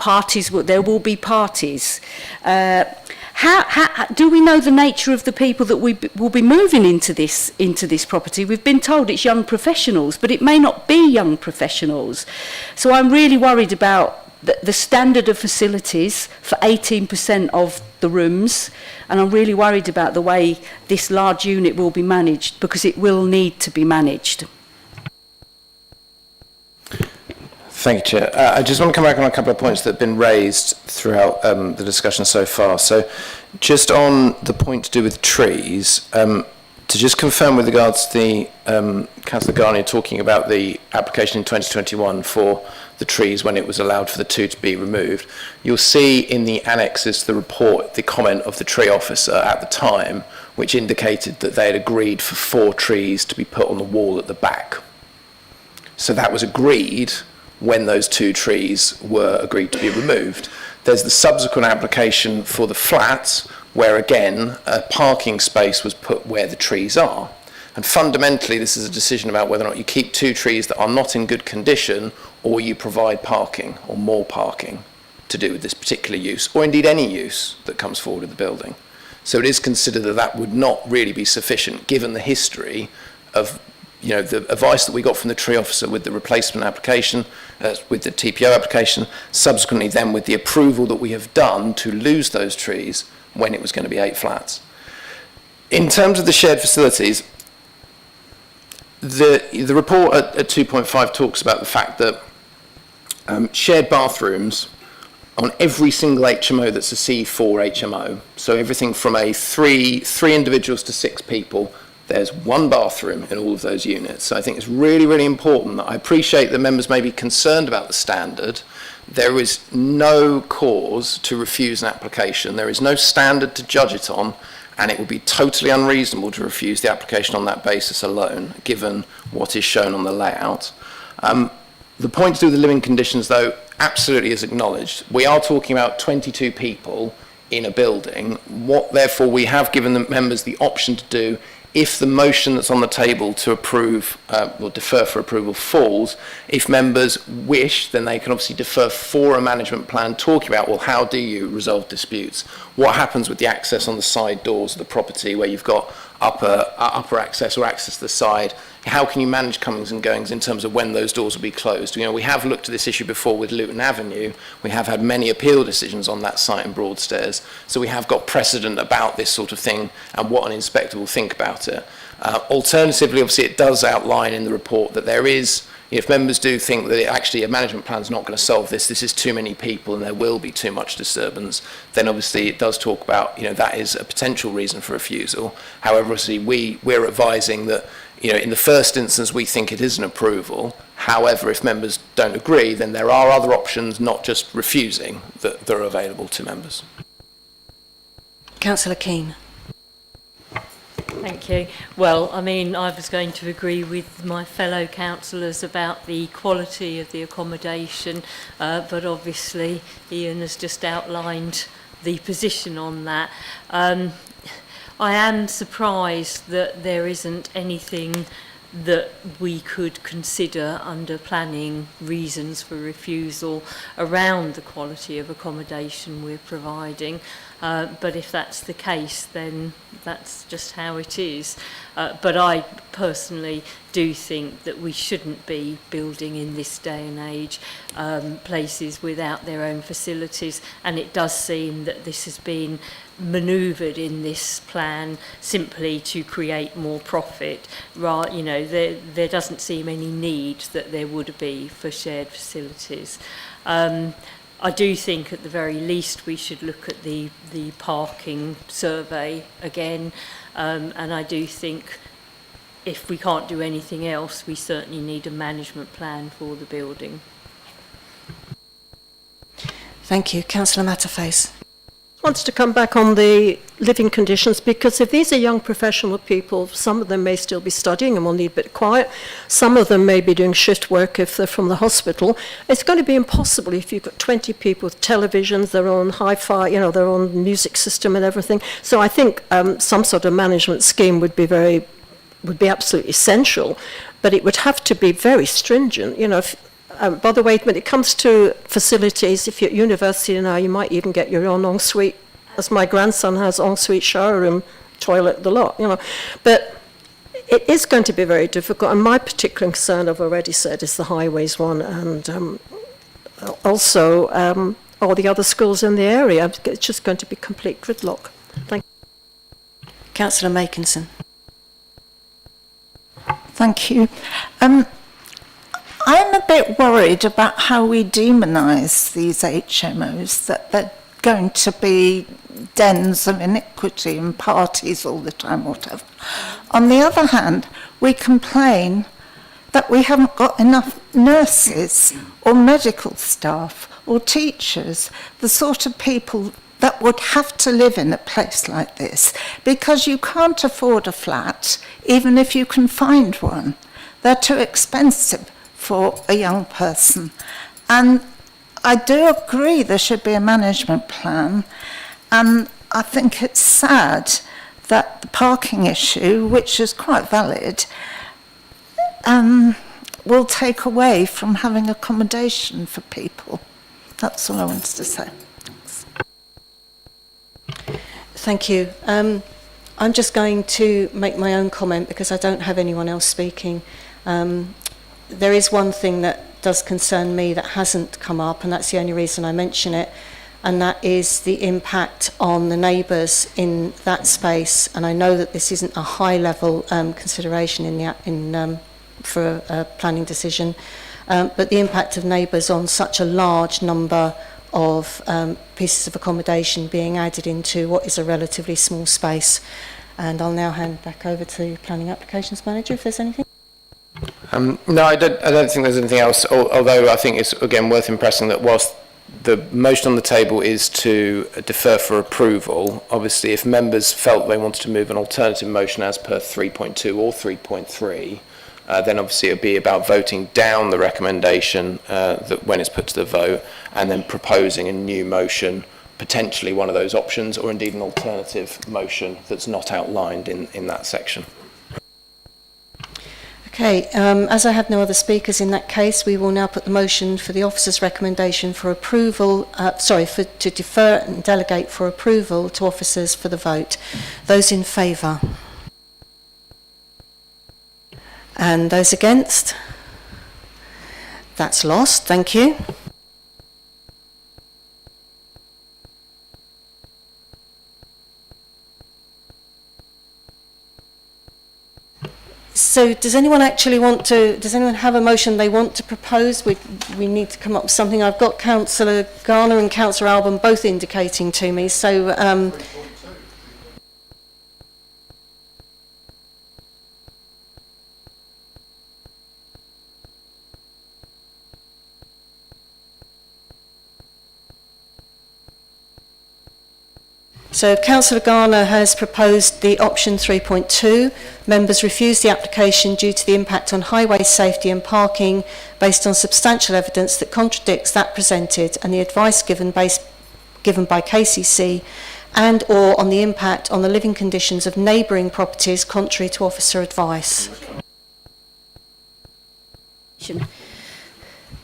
there will be parties. How do we know the nature of the people that we will be moving into this property? We've been told it's young professionals, but it may not be young professionals. So I'm really worried about the standard of facilities for 18% of the rooms, and I'm really worried about the way this large unit will be managed, because it will need to be managed. Thank you, Chair. I just want to come back on a couple of points that have been raised throughout the discussion so far. So just on the point to do with trees, to just confirm with regards to the Councillor Garnier talking about the application in 2021 for the trees when it was allowed for the 2 to be removed, you'll see in the annexes to the report the comment of the tree officer at the time, which indicated that they had agreed for 4 trees to be put on the wall at the back. So that was agreed when those 2 trees were agreed to be removed. There's the subsequent application for the flats, where again a parking space was put where the trees are. And fundamentally this is a decision about whether or not you keep 2 trees that are not in good condition, or you provide parking or more parking to do with this particular use, or indeed any use that comes forward with the building. So it is considered that that would not really be sufficient, given the history of the advice that we got from the tree officer with the replacement application, with the TPO application, subsequently then with the approval that we have done to lose those trees when it was going to be 8 flats. In terms of the shared facilities, the report at 2.5 talks about the fact that shared bathrooms on every single HMO that's a C4 HMO, so everything from a three individuals to 6 people, there's 1 bathroom in all of those units. So I think it's really, really important. I appreciate that members may be concerned about the standard. There is no cause to refuse an application. There is no standard to judge it on, and it would be totally unreasonable to refuse the application on that basis alone, given what is shown on the layout. The point to do with the living conditions, though, absolutely is acknowledged. We are talking about 22 people in a building. What, therefore, we have given the members the option to do, if the motion that's on the table to approve or defer for approval falls, if members wish, then they can obviously defer for a management plan talking about, well, how do you resolve disputes? What happens with the access on the side doors of the property where you've got upper access or access to the side? How can you manage comings and goings in terms of when those doors will be closed? You know, we have looked at this issue before with Luton Avenue. We have had many appeal decisions on that site in Broadstairs. So we have got precedent about this sort of thing and what an inspector will think about it. Alternatively, obviously, it does outline in the report that there is, if members do think that actually a management plan is not going to solve this, this is too many people and there will be too much disturbance, then obviously it does talk about, you know, that is a potential reason for refusal. However, obviously, we're advising that, you know, in the first instance, we think it is an approval. However, if members don't agree, then there are other options, not just refusing, that are available to members. Councillor Keane. Thank you. Well, I mean, I was going to agree with my fellow councillors about the quality of the accommodation, but obviously Ian has just outlined the position on that. I am surprised that there isn't anything that we could consider under planning reasons for refusal around the quality of accommodation we're providing. But if that's the case, then that's just how it is. But I personally do think that we shouldn't be building in this day and age places without their own facilities, and it does seem that this has been manoeuvred in this plan simply to create more profit. Right, you know, there doesn't seem any need that there would be for shared facilities. I do think at the very least we should look at the parking survey again, and I do think if we can't do anything else, we certainly need a management plan for the building. Thank you. Councillor Matterface. Wants to come back on the living conditions, because if these are young professional people, some of them may still be studying and will need a bit of quiet. Some of them may be doing shift work if they're from the hospital. It's going to be impossible if you've got 20 people with televisions, their own hi-fi, you know, their own music system and everything. So I think some sort of management scheme would be absolutely essential, but it would have to be very stringent. You know, by the way, when it comes to facilities, if you're at university now, you might even get your own ensuite, as my grandson has, ensuite shower room, toilet, the lot, you know. But it is going to be very difficult, and my particular concern, I've already said, is the highways one, and also all the other schools in the area. It's just going to be complete gridlock. Thank you. Councillor Makinson. Thank you. I'm a bit worried about how we demonise these HMOs, that they're going to be dens of iniquity and parties all the time, whatever. On the other hand, we complain that we haven't got enough nurses or medical staff or teachers, the sort of people that would have to live in a place like this, because you can't afford a flat, even if you can find one. They're too expensive for a young person. And I do agree there should be a management plan, and I think it's sad that the parking issue, which is quite valid, will take away from having accommodation for people. That's all I wanted to say. Thanks. Thank you. I'm just going to make my own comment because I don't have anyone else speaking. There is one thing that does concern me that hasn't come up, and that's the only reason I mention it, and that is the impact on the neighbours in that space. And I know that this isn't a high-level consideration for a planning decision, but the impact of neighbours on such a large number of pieces of accommodation being added into what is a relatively small space. And I'll now hand back over to Planning Applications Manager if there's anything. No, I don't think there's anything else, although I think it's, again, worth impressing that whilst the motion on the table is to defer for approval, obviously if members felt they wanted to move an alternative motion as per 3.2 or 3.3, then obviously it would be about voting down the recommendation that when it's put to the vote, and then proposing a new motion, potentially one of those options, or indeed an alternative motion that's not outlined in that section. Okay, as I have no other speakers in that case, we will now put the motion for the officer's recommendation for approval, to defer and delegate for approval to officers for the vote. Those in favour? And those against? That's lost, thank you. So does anyone have a motion they want to propose? We need to come up with something. I've got Councillor Garner and Councillor Alban both indicating to me, so... So Councillor Garner has proposed the option 3.2. Members refuse the application due to the impact on highway safety and parking based on substantial evidence that contradicts that presented and the advice given by KCC, and or on the impact on the living conditions of neighbouring properties contrary to officer advice.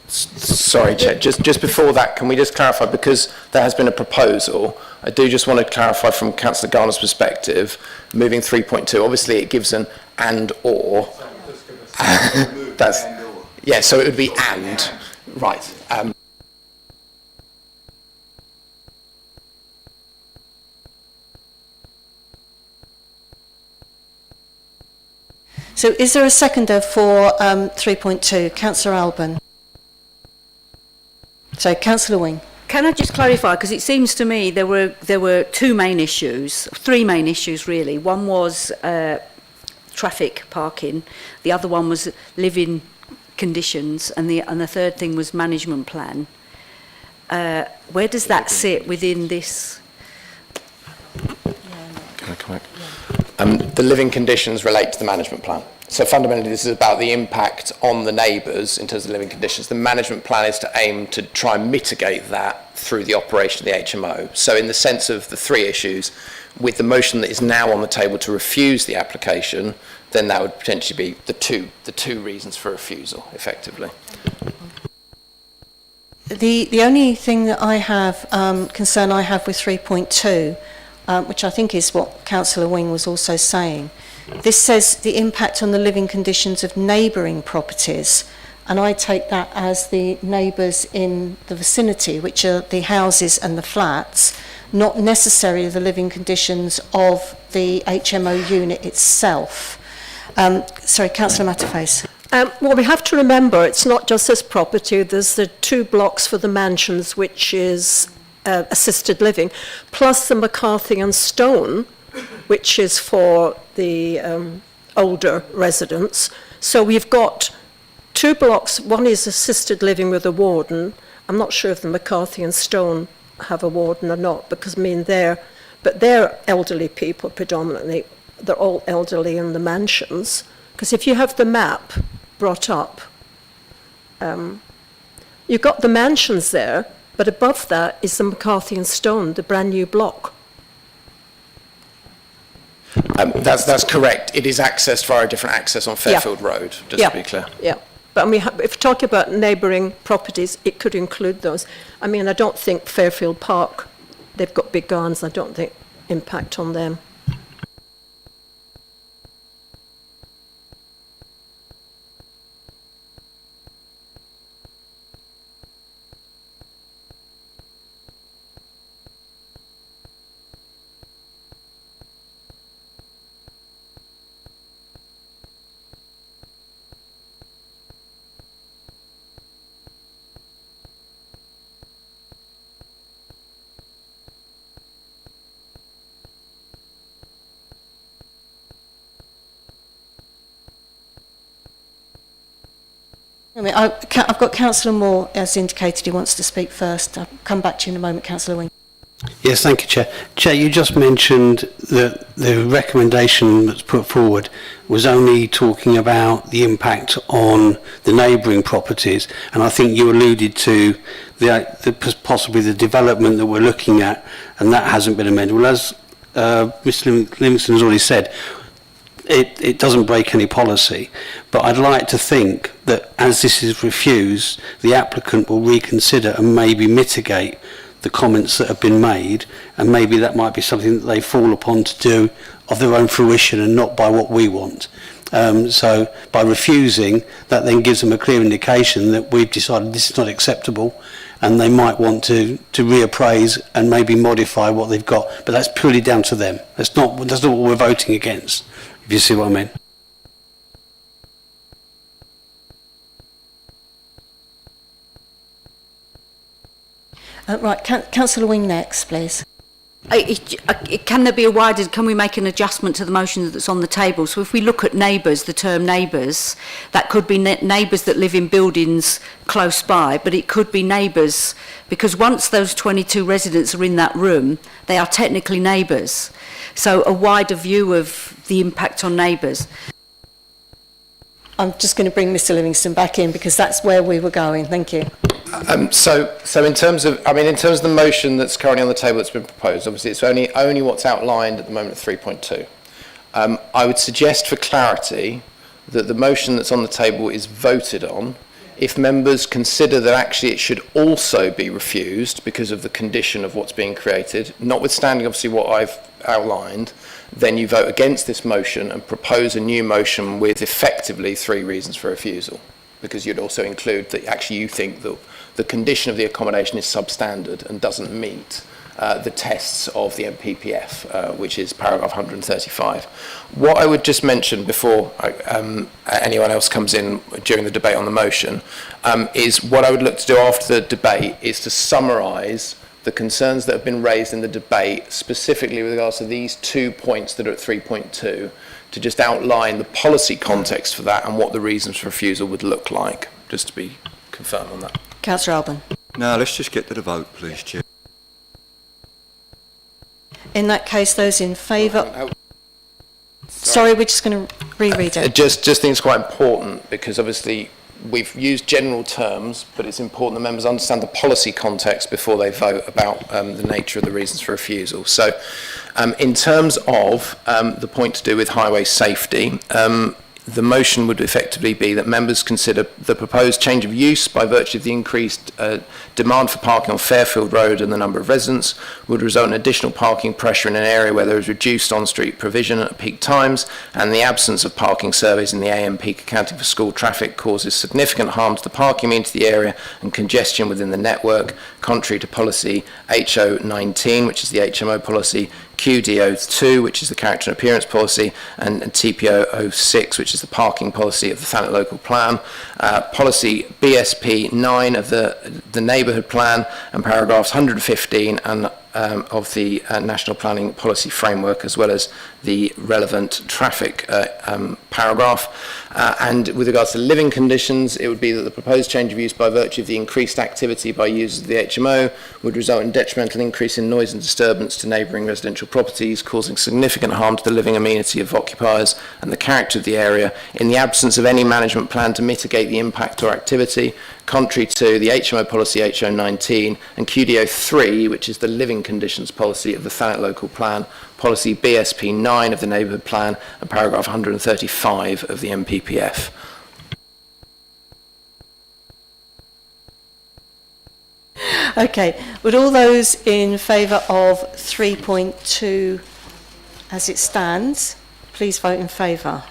Sorry, Chair, just before that, can we just clarify, because there has been a proposal, I do just want to clarify from Councillor Garner's perspective, moving 3.2, obviously it gives an and or. That's, yeah, so it would be and, right. So is there a seconder for 3.2? Councillor Alban. So, Councillor Wing. Can I just clarify, because it seems to me there were three main issues really. One was traffic parking, the other one was living conditions, and the third thing was management plan. Where does that sit within this? Can I come back? The living conditions relate to the management plan. So fundamentally, this is about the impact on the neighbours in terms of living conditions. The management plan is to aim to try and mitigate that through the operation of the HMO. So in the sense of the three issues, with the motion that is now on the table to refuse the application, then that would potentially be the two reasons for refusal, effectively. The only thing that I have, concern I have with 3.2, which I think is what Councillor Wing was also saying, this says the impact on the living conditions of neighbouring properties, and I take that as the neighbours in the vicinity, which are the houses and the flats, not necessarily the living conditions of the HMO unit itself. Sorry, Councillor Matterface. Well, we have to remember it's not just this property. There's the 2 blocks for the mansions, which is assisted living, plus the McCarthy and Stone, which is for the older residents. So we've got 2 blocks. One is assisted living with a warden. I'm not sure if the McCarthy and Stone have a warden or not, because I mean they're elderly people predominantly. They're all elderly in the mansions. Because if you have the map brought up, you've got the mansions there, but above that is the McCarthy and Stone, the brand new block. That's correct. It is accessed via a different access on Fairfield Road, just to be clear. Yeah, but I mean, if we're talking about neighbouring properties, it could include those. I mean, I don't think Fairfield Park, they've got big gardens, I don't think impact on them. I've got Councillor Moore, as indicated, he wants to speak first. I'll come back to you in a moment, Councillor Wing. Yes, thank you, Chair. Chair, you just mentioned that the recommendation that's put forward was only talking about the impact on the neighbouring properties, and I think you alluded to possibly the development that we're looking at, and that hasn't been amended. Well, as Mr Livingston has already said, it doesn't break any policy, but I'd like to think that as this is refused, the applicant will reconsider and maybe mitigate the comments that have been made, and maybe that might be something that they fall upon to do of their own fruition and not by what we want. So by refusing, that then gives them a clear indication that we've decided this is not acceptable, and they might want to reappraise and maybe modify what they've got, but that's purely down to them. That's not what we're voting against, if you see what I mean. Right, Councillor Wing next, please. Can there be a wider, can we make an adjustment to the motion that's on the table? So if we look at neighbours, the term neighbours, that could be neighbours that live in buildings close by, but it could be neighbours, because once those 22 residents are in that room, they are technically neighbours. So a wider view of the impact on neighbours. I'm just going to bring Mr Livingston back in because that's where we were going. Thank you. So in terms of the motion that's currently on the table that's been proposed, obviously it's only what's outlined at the moment at 3.2. I would suggest for clarity that the motion that's on the table is voted on. If members consider that actually it should also be refused because of the condition of what's being created, notwithstanding obviously what I've outlined, then you vote against this motion and propose a new motion with effectively 3 reasons for refusal, because you'd also include that actually you think that the condition of the accommodation is substandard and doesn't meet the tests of the MPPF, which is paragraph 135. What I would just mention before anyone else comes in during the debate on the motion is what I would look to do after the debate is to summarise the concerns that have been raised in the debate, specifically with regards to these 2 points that are at 3.2, to just outline the policy context for that and what the reasons for refusal would look like, just to be confirmed on that. Councillor Alban. No, let's just get to the vote, please, Chair. In that case, those in favour... Sorry, we're just going to reread it. Just think it's quite important because obviously we've used general terms, but it's important that members understand the policy context before they vote about the nature of the reasons for refusal. So in terms of the point to do with highway safety, the motion would effectively be that members consider the proposed change of use by virtue of the increased demand for parking on Fairfield Road and the number of residents would result in additional parking pressure in an area where there is reduced on-street provision at peak times, and the absence of parking surveys in the AM peak accounting for school traffic causes significant harm to the parking means to the area and congestion within the network, contrary to policy HO 19, which is the HMO policy, QDO2, which is the character and appearance policy, and TPO 06, which is the parking policy of the Thanet local plan, policy BSP 9 of the neighbourhood plan, and paragraphs 115 and of the National Planning Policy Framework, as well as the relevant traffic paragraph. And with regards to living conditions, it would be that the proposed change of use by virtue of the increased activity by users of the HMO would result in detrimental increase in noise and disturbance to neighbouring residential properties, causing significant harm to the living amenity of occupiers and the character of the area, in the absence of any management plan to mitigate the impact or activity, contrary to the HMO policy HO 19 and QDO 3, which is the living conditions policy of the Thanet local plan, policy BSP 9 of the neighbourhood plan, and paragraph 135 of the MPPF. Okay, would all those in favour of 3.2 as it stands, please vote in favour.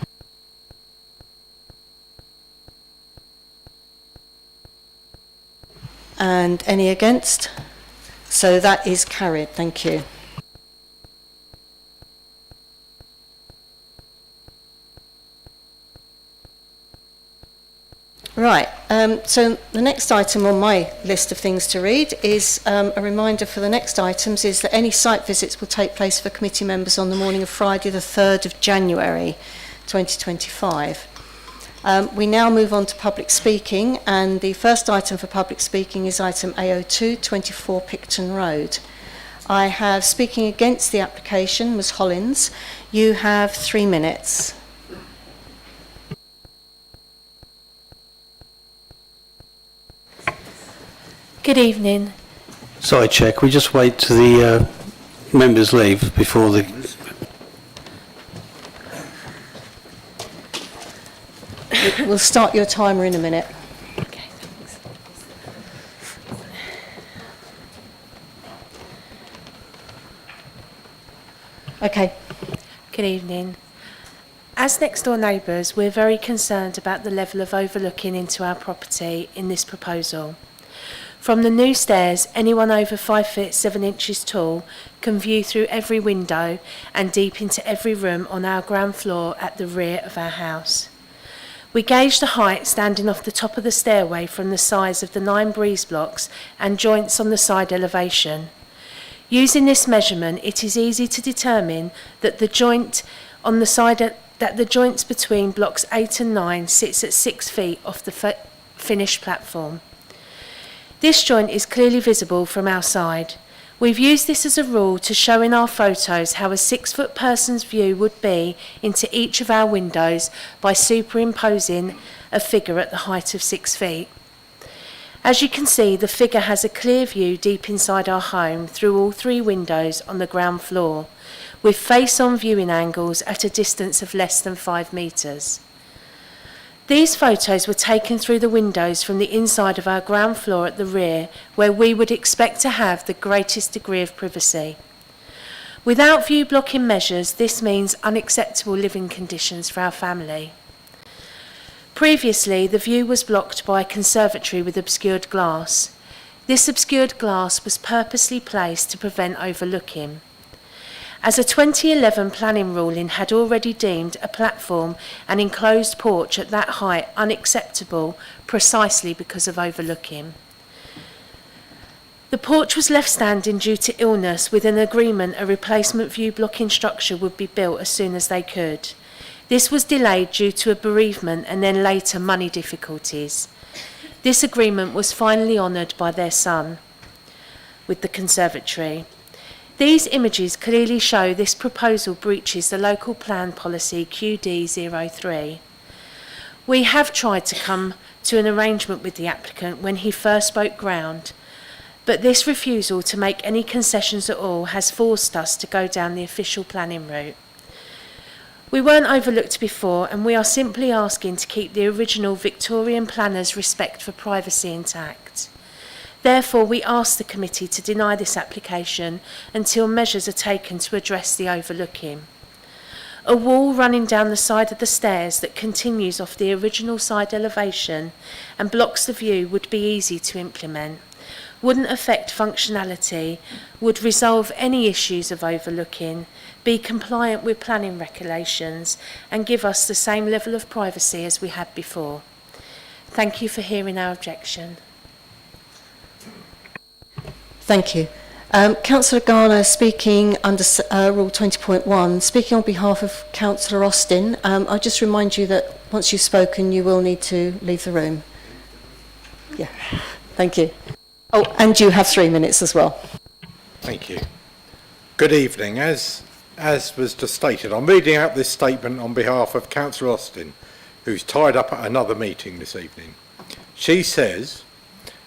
And any against? So that is carried. Thank you. Right, so the next item on my list of things to read is a reminder for the next items is that any site visits will take place for committee members on the morning of Friday the 3rd of January 2025. We now move on to public speaking, and the first item for public speaking is item AO2, 24 Picton Road. I have, speaking against the application, Ms Hollins. You have 3 minutes. Good evening. Sorry, Chair, can we just wait till the members leave before the... We'll start your timer in a minute. Okay, thanks. Okay. Good evening. As next door neighbours, we're very concerned about the level of overlooking into our property in this proposal. From the new stairs, anyone over 5 feet 7 inches tall can view through every window and deep into every room on our ground floor at the rear of our house. We gauge the height standing off the top of the stairway from the size of the 9 breeze blocks and joints on the side elevation. Using this measurement, it is easy to determine that the joints between blocks 8 and 9 sits at 6 feet off the finished platform. This joint is clearly visible from our side. We've used this as a rule to show in our photos how a 6-foot person's view would be into each of our windows by superimposing a figure at the height of 6 feet. As you can see, the figure has a clear view deep inside our home through all 3 windows on the ground floor, with face-on viewing angles at a distance of less than 5 metres. These photos were taken through the windows from the inside of our ground floor at the rear, where we would expect to have the greatest degree of privacy. Without view blocking measures, this means unacceptable living conditions for our family. Previously, the view was blocked by a conservatory with obscured glass. This obscured glass was purposely placed to prevent overlooking. As a 2011 planning ruling had already deemed a platform and enclosed porch at that height unacceptable precisely because of overlooking. The porch was left standing due to illness, with an agreement a replacement view blocking structure would be built as soon as they could. This was delayed due to a bereavement and then later money difficulties. This agreement was finally honoured by their son with the conservatory. These images clearly show this proposal breaches the local plan policy QD03. We have tried to come to an arrangement with the applicant when he first broke ground, but this refusal to make any concessions at all has forced us to go down the official planning route. We weren't overlooked before, and we are simply asking to keep the original Victorian planners' respect for privacy intact. Therefore, we ask the committee to deny this application until measures are taken to address the overlooking. A wall running down the side of the stairs that continues off the original side elevation and blocks the view would be easy to implement, wouldn't affect functionality, would resolve any issues of overlooking, be compliant with planning regulations, and give us the same level of privacy as we had before. Thank you for hearing our objection. Thank you. Councillor Garner, speaking under Rule 20.1, speaking on behalf of Councillor Austin, I just remind you that once you've spoken, you will need to leave the room. Yeah, thank you. Oh, and you have 3 minutes as well. Thank you. Good evening. As was just stated, I'm reading out this statement on behalf of Councillor Austin, who's tied up at another meeting this evening. She says,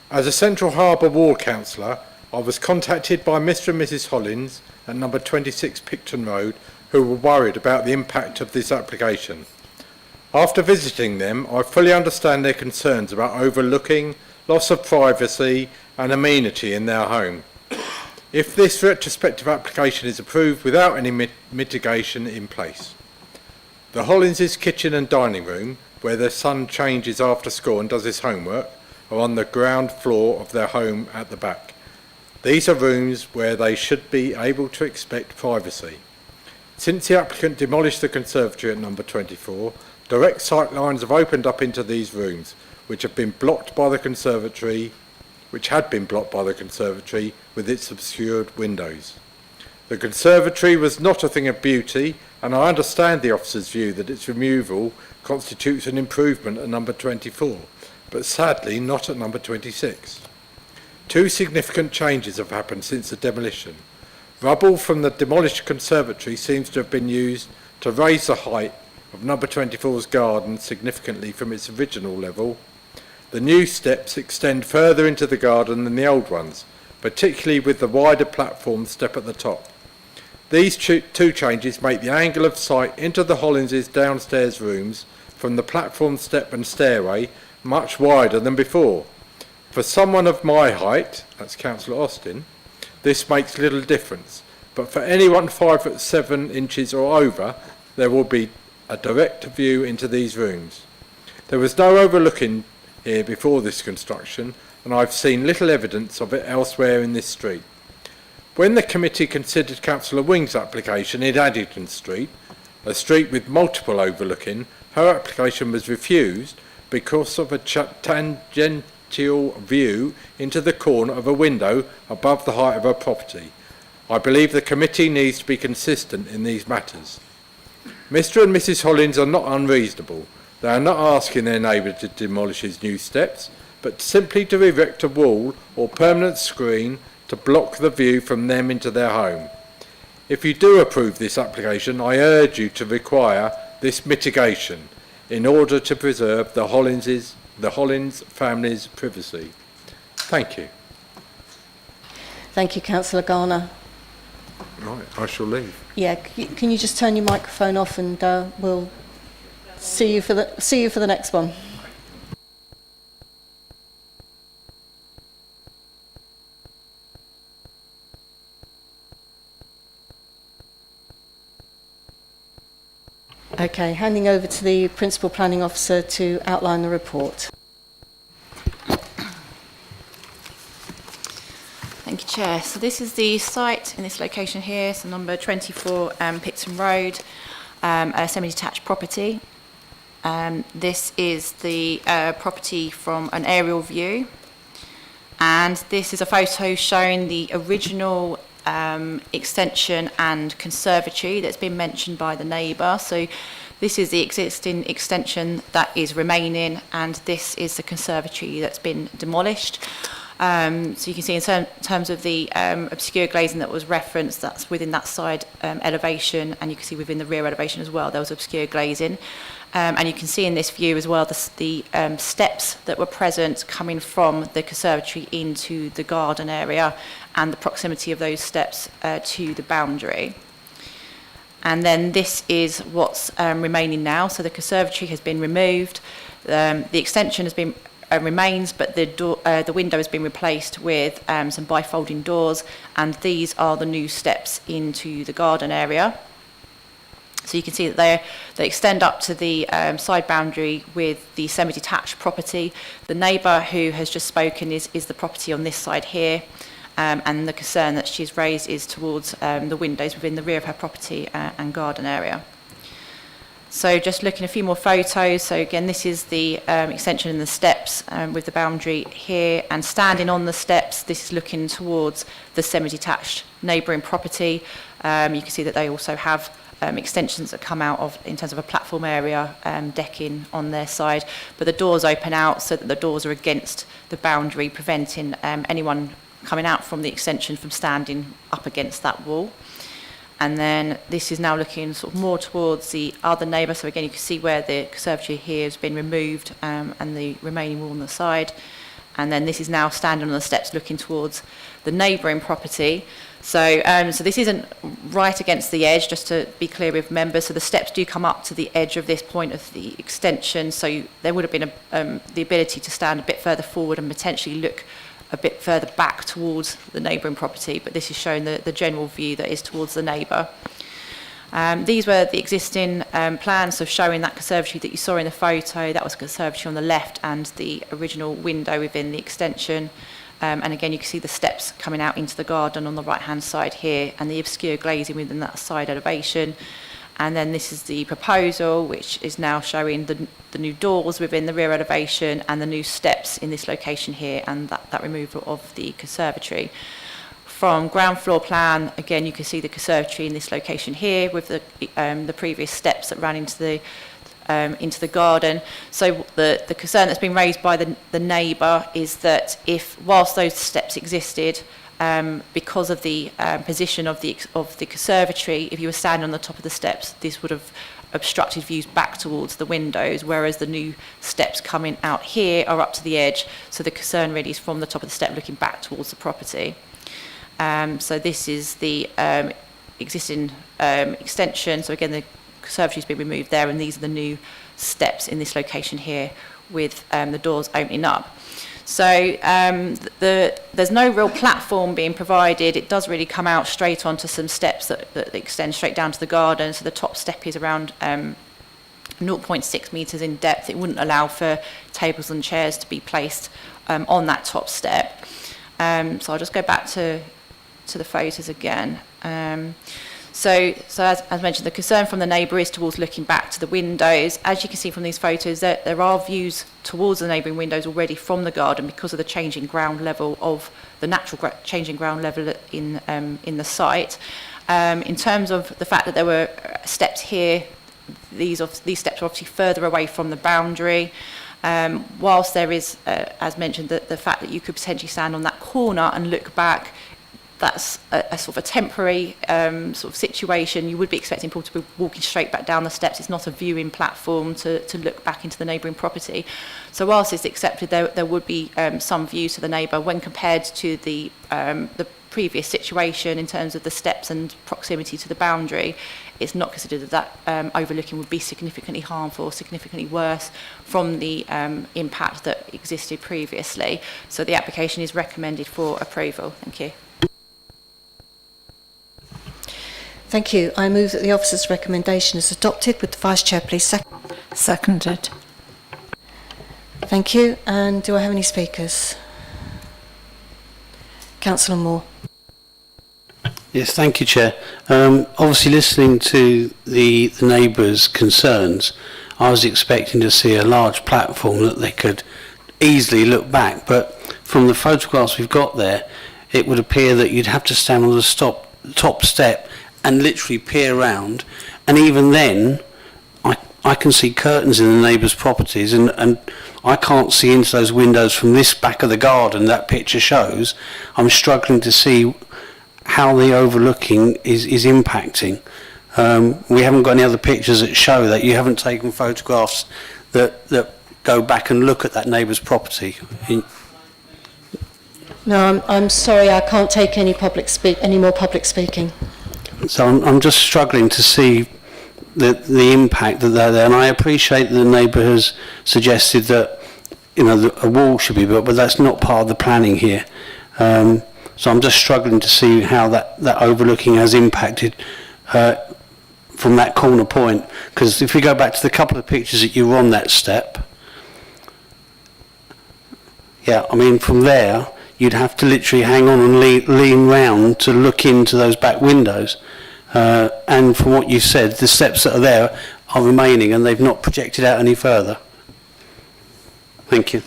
as a Central Harbour Ward Councillor, I was contacted by Mr and Mrs Hollins at number 26 Picton Road, who were worried about the impact of this application. After visiting them, I fully understand their concerns about overlooking, loss of privacy and amenity in their home. If this retrospective application is approved without any mitigation in place. The Hollins' kitchen and dining room, where their son changes after school and does his homework, are on the ground floor of their home at the back. These are rooms where they should be able to expect privacy. Since the applicant demolished the conservatory at number 24, direct sight lines have opened up into these rooms, which had been blocked by the conservatory with its obscured windows. The conservatory was not a thing of beauty, and I understand the officer's view that its removal constitutes an improvement at number 24, but sadly not at number 26. Two significant changes have happened since the demolition. Rubble from the demolished conservatory seems to have been used to raise the height of number 24's garden significantly from its original level. The new steps extend further into the garden than the old ones, particularly with the wider platform step at the top. These two changes make the angle of sight into the Hollins' downstairs rooms from the platform step and stairway much wider than before. For someone of my height, that's Councillor Austin, this makes little difference, but for anyone 5'7" or over, there will be a direct view into these rooms. There was no overlooking here before this construction, and I've seen little evidence of it elsewhere in this street. When the committee considered Councillor Wing's application in Addington Street, a street with multiple overlooking, her application was refused because of a tangential view into the corner of a window above the height of her property. I believe the committee needs to be consistent in these matters. Mr. and Mrs. Hollins are not unreasonable. They are not asking their neighbour to demolish his new steps, but simply to erect a wall or permanent screen to block the view from them into their home. If you do approve this application, I urge you to require this mitigation in order to preserve the Hollins family's privacy. Thank you. Thank you, Councillor Garner. Right, I shall leave. Yeah, can you just turn your microphone off, and we'll see you for the next one. Okay, handing over to the Principal Planning Officer to outline the report. Thank you, Chair. So this is the site in this location here, so number 24 Picton Road, a semi-detached property. This is the property from an aerial view, and this is a photo showing the original extension and conservatory that's been mentioned by the neighbour. So this is the existing extension that is remaining, and this is the conservatory that's been demolished. So you can see in terms of the obscure glazing that was referenced, that's within that side elevation, and you can see within the rear elevation as well there was obscure glazing. And you can see in this view as well the steps that were present coming from the conservatory into the garden area, and the proximity of those steps to the boundary. And then this is what's remaining now. So the conservatory has been removed, the extension has been remains, but the window has been replaced with some bifolding doors, and these are the new steps into the garden area. So you can see that they extend up to the side boundary with the semi-detached property. The neighbour who has just spoken is the property on this side here, and the concern that she's raised is towards the windows within the rear of her property and garden area. So just looking at a few more photos. So again, this is the extension and the steps with the boundary here, and standing on the steps, this is looking towards the semi-detached neighbouring property. You can see that they also have extensions that come out of, in terms of a platform area, decking on their side, but the doors open out so that the doors are against the boundary, preventing anyone coming out from the extension from standing up against that wall. And then this is now looking sort of more towards the other neighbour. So again, you can see where the conservatory here has been removed, and the remaining wall on the side. And then this is now standing on the steps looking towards the neighbouring property. So this isn't right against the edge, just to be clear with members. So the steps do come up to the edge of this point of the extension. So there would have been the ability to stand a bit further forward and potentially look a bit further back towards the neighbouring property, but this is showing the general view that is towards the neighbour. These were the existing plans, so showing that conservatory that you saw in the photo. That was a conservatory on the left and the original window within the extension. And again, you can see the steps coming out into the garden on the right-hand side here, and the obscure glazing within that side elevation. And then this is the proposal, which is now showing the new doors within the rear elevation and the new steps in this location here, and that removal of the conservatory. from ground floor plan, again, you can see the conservatory in this location here with the previous steps that ran into the garden. So the concern that's been raised by the neighbour is that whilst those steps existed, because of the position of the conservatory, if you were standing on the top of the steps, this would have obstructed views back towards the windows, whereas the new steps coming out here are up to the edge. So the concern really is from the top of the step looking back towards the property. So this is the existing extension. So again, the conservatory's been removed there, and these are the new steps in this location here with the doors opening up. So there's no real platform being provided. It does really come out straight onto some steps that extend straight down to the garden. So the top step is around 0.6 metres in depth. It wouldn't allow for tables and chairs to be placed on that top step. So I'll just go back to the photos again. So as mentioned, the concern from the neighbour is towards looking back to the windows. As you can see from these photos, there are views towards the neighbouring windows already from the garden because of the changing ground level of the natural changing ground level in the site. In terms of the fact that there were steps here, these steps are obviously further away from the boundary. Whilst there is, as mentioned, the fact that you could potentially stand on that corner and look back, that's a sort of a temporary sort of situation. You would be expecting people to be walking straight back down the steps. It's not a viewing platform to look back into the neighbouring property. So whilst it's accepted, there would be some views to the neighbour when compared to the previous situation in terms of the steps and proximity to the boundary. It's not considered that overlooking would be significantly harmful or significantly worse from the impact that existed previously. So the application is recommended for approval. Thank you. Thank you. I move that the officer's recommendation is adopted. Would the Vice Chair please second? Seconded. Thank you. And do I have any speakers? Councillor Moore. Yes, thank you, Chair. Obviously, listening to the neighbours' concerns, I was expecting to see a large platform that they could easily look back, but from the photographs we've got there, it would appear that you'd have to stand on the top step and literally peer around, and even then I can see curtains in the neighbours' properties, and I can't see into those windows from this back of the garden that picture shows. I'm struggling to see how the overlooking is impacting. We haven't got any other pictures that show that. You haven't taken photographs that go back and look at that neighbour's property. No, I'm sorry, I can't take any more public speaking. So I'm just struggling to see the impact that they're there, and I appreciate that the neighbour has suggested that a wall should be built, but that's not part of the planning here. So I'm just struggling to see how that overlooking has impacted from that corner point. Because if we go back to the couple of pictures that you were on that step, yeah, I mean from there you'd have to literally hang on and lean round to look into those back windows. And from what you've said, the steps that are there are remaining and they've not projected out any further. Thank you.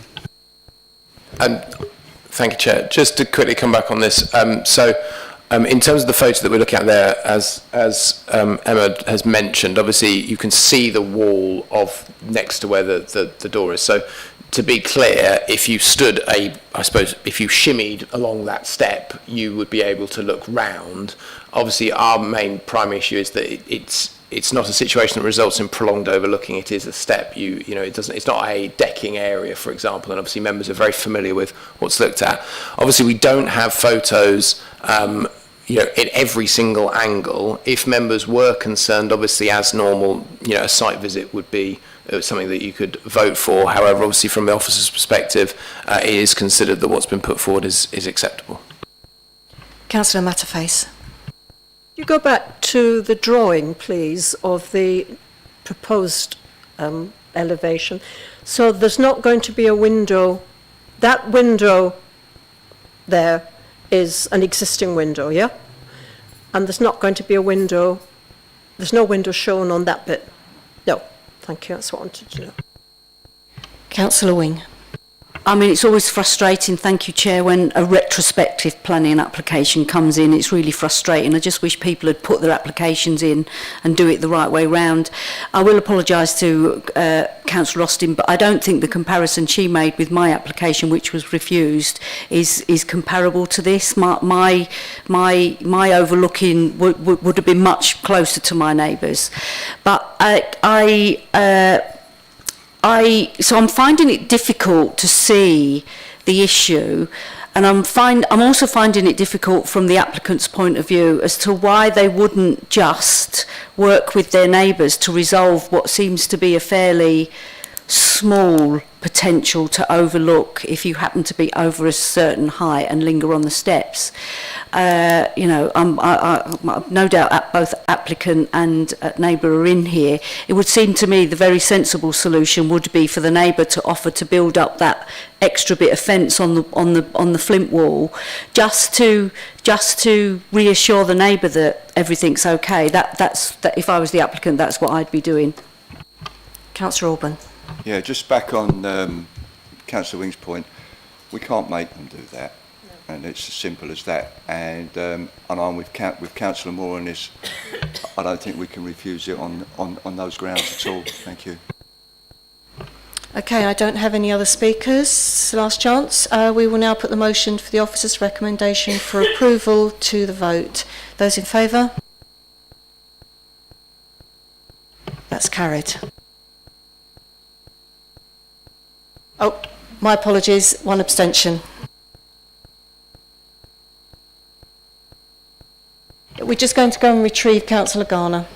Thank you, Chair. Just to quickly come back on this, in terms of the photo that we're looking at there, as Emma has mentioned, obviously you can see the wall of next to where the door is. So to be clear, if you stood if you shimmied along that step, you would be able to look round. Obviously, our main primary issue is that it's not a situation that results in prolonged overlooking. It is a step. It's not a decking area, for example, and obviously members are very familiar with what's looked at. Obviously, we don't have photos in every single angle. If members were concerned, obviously, as normal, a site visit would be something that you could vote for. However, obviously, from the officer's perspective, it is considered that what's been put forward is acceptable. Councillor Matterface. You go back to the drawing, please, of the proposed elevation. So there's not going to be a window. That window there is an existing window, yeah? And there's not going to be a window. There's no window shown on that bit. No. Thank you. That's what I wanted to know. Councillor Wing. I mean, it's always frustrating, thank you, Chair, when a retrospective planning application comes in. It's really frustrating. I just wish people had put their applications in and do it the right way round. I will apologise to Councillor Austin, but I don't think the comparison she made with my application, which was refused, is comparable to this. My overlooking would have been much closer to my neighbours. But so I'm finding it difficult to see the issue, and I'm also finding it difficult from the applicant's point of view as to why they wouldn't just work with their neighbours to resolve what seems to be a fairly small potential to overlook if you happen to be over a certain height and linger on the steps. You know, no doubt both applicant and neighbour are in here. It would seem to me the very sensible solution would be for the neighbour to offer to build up that extra bit of fence on the flint wall, just to reassure the neighbour that everything's okay. That if I was the applicant, that's what I'd be doing. Councillor Alban. Yeah, just back on Councillor Wing's point, we can't make them do that, and it's as simple as that. And I'm with Councillor Moore on this. I don't think we can refuse it on those grounds at all. Thank you. Okay, I don't have any other speakers. Last chance. We will now put the motion for the officer's recommendation for approval to the vote. Those in favour? That's carried. Oh, my apologies, one abstention. We're just going to go and retrieve Councillor Garner.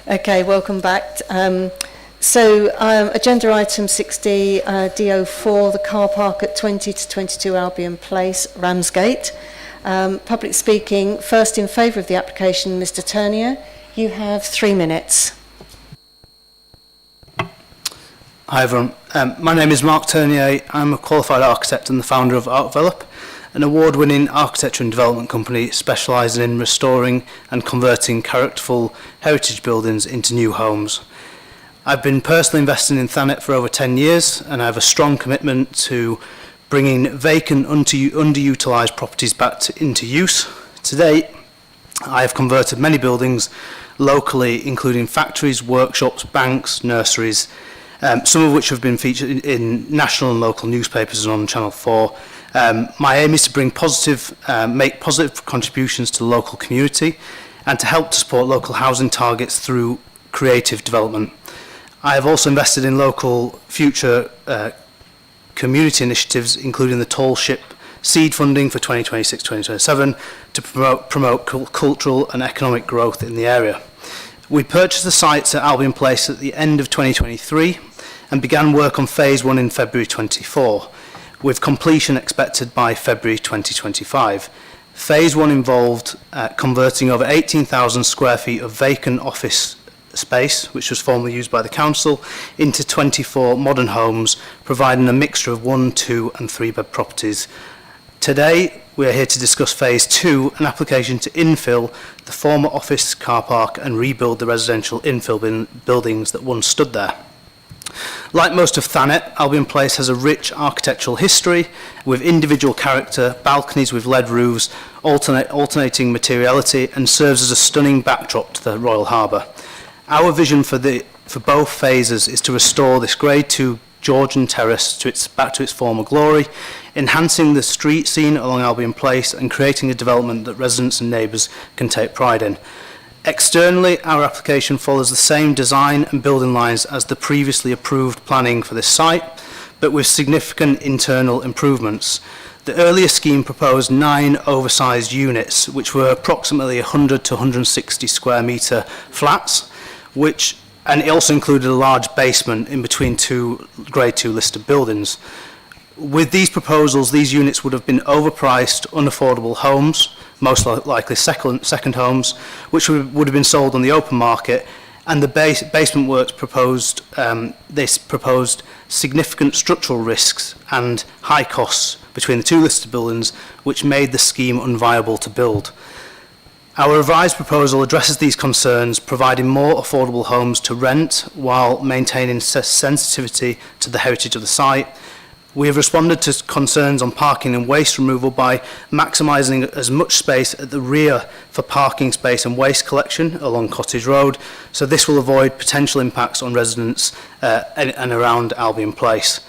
Okay, welcome back. Agenda item 60, DO4, the car park at 20 to 22 Albion Place, Ramsgate. Public speaking, first in favour of the application, Mr Turnier. You have 3 minutes. Hi everyone, my name is Mark Turnier. I'm a qualified architect and the founder of ArtVelop, an award-winning architecture and development company specialising in restoring and converting characterful heritage buildings into new homes. I've been personally investing in Thanet for over 10 years, and I have a strong commitment to bringing vacant, underutilised properties back into use. To date, I have converted many buildings locally, including factories, workshops, banks, nurseries, some of which have been featured in national and local newspapers and on Channel 4. My aim is to bring make positive contributions to the local community and to help to support local housing targets through creative development. I have also invested in local future community initiatives, including the Tall Ship seed funding for 2026-2027 to promote cultural and economic growth in the area. We purchased the sites at Albion Place at the end of 2023 and began work on phase 1 in February 24, with completion expected by February 2025. Phase 1 involved converting over 18,000 square feet of vacant office space, which was formerly used by the council, into 24 modern homes, providing a mixture of 1, 2 and 3 bed properties. Today, we are here to discuss phase 2, an application to infill the former office car park and rebuild the residential infill buildings that once stood there. Like most of Thanet, Albion Place has a rich architectural history with individual character, balconies with lead roofs, alternating materiality, and serves as a stunning backdrop to the Royal Harbour. Our vision for both phases is to restore this Grade 2 Georgian terrace back to its former glory, enhancing the street scene along Albion Place and creating a development that residents and neighbours can take pride in. Externally, our application follows the same design and building lines as the previously approved planning for this site, but with significant internal improvements. The earlier scheme proposed 9 oversized units, which were approximately 100 to 160 square metre flats, and it also included a large basement in between 2 Grade 2 listed buildings. With these proposals, these units would have been overpriced, unaffordable homes, most likely second homes, which would have been sold on the open market, and the basement works proposed significant structural risks and high costs between the 2 listed buildings, which made the scheme unviable to build. Our revised proposal addresses these concerns, providing more affordable homes to rent while maintaining sensitivity to the heritage of the site. We have responded to concerns on parking and waste removal by maximising as much space at the rear for parking space and waste collection along Cottage Road, so this will avoid potential impacts on residents and around Albion Place.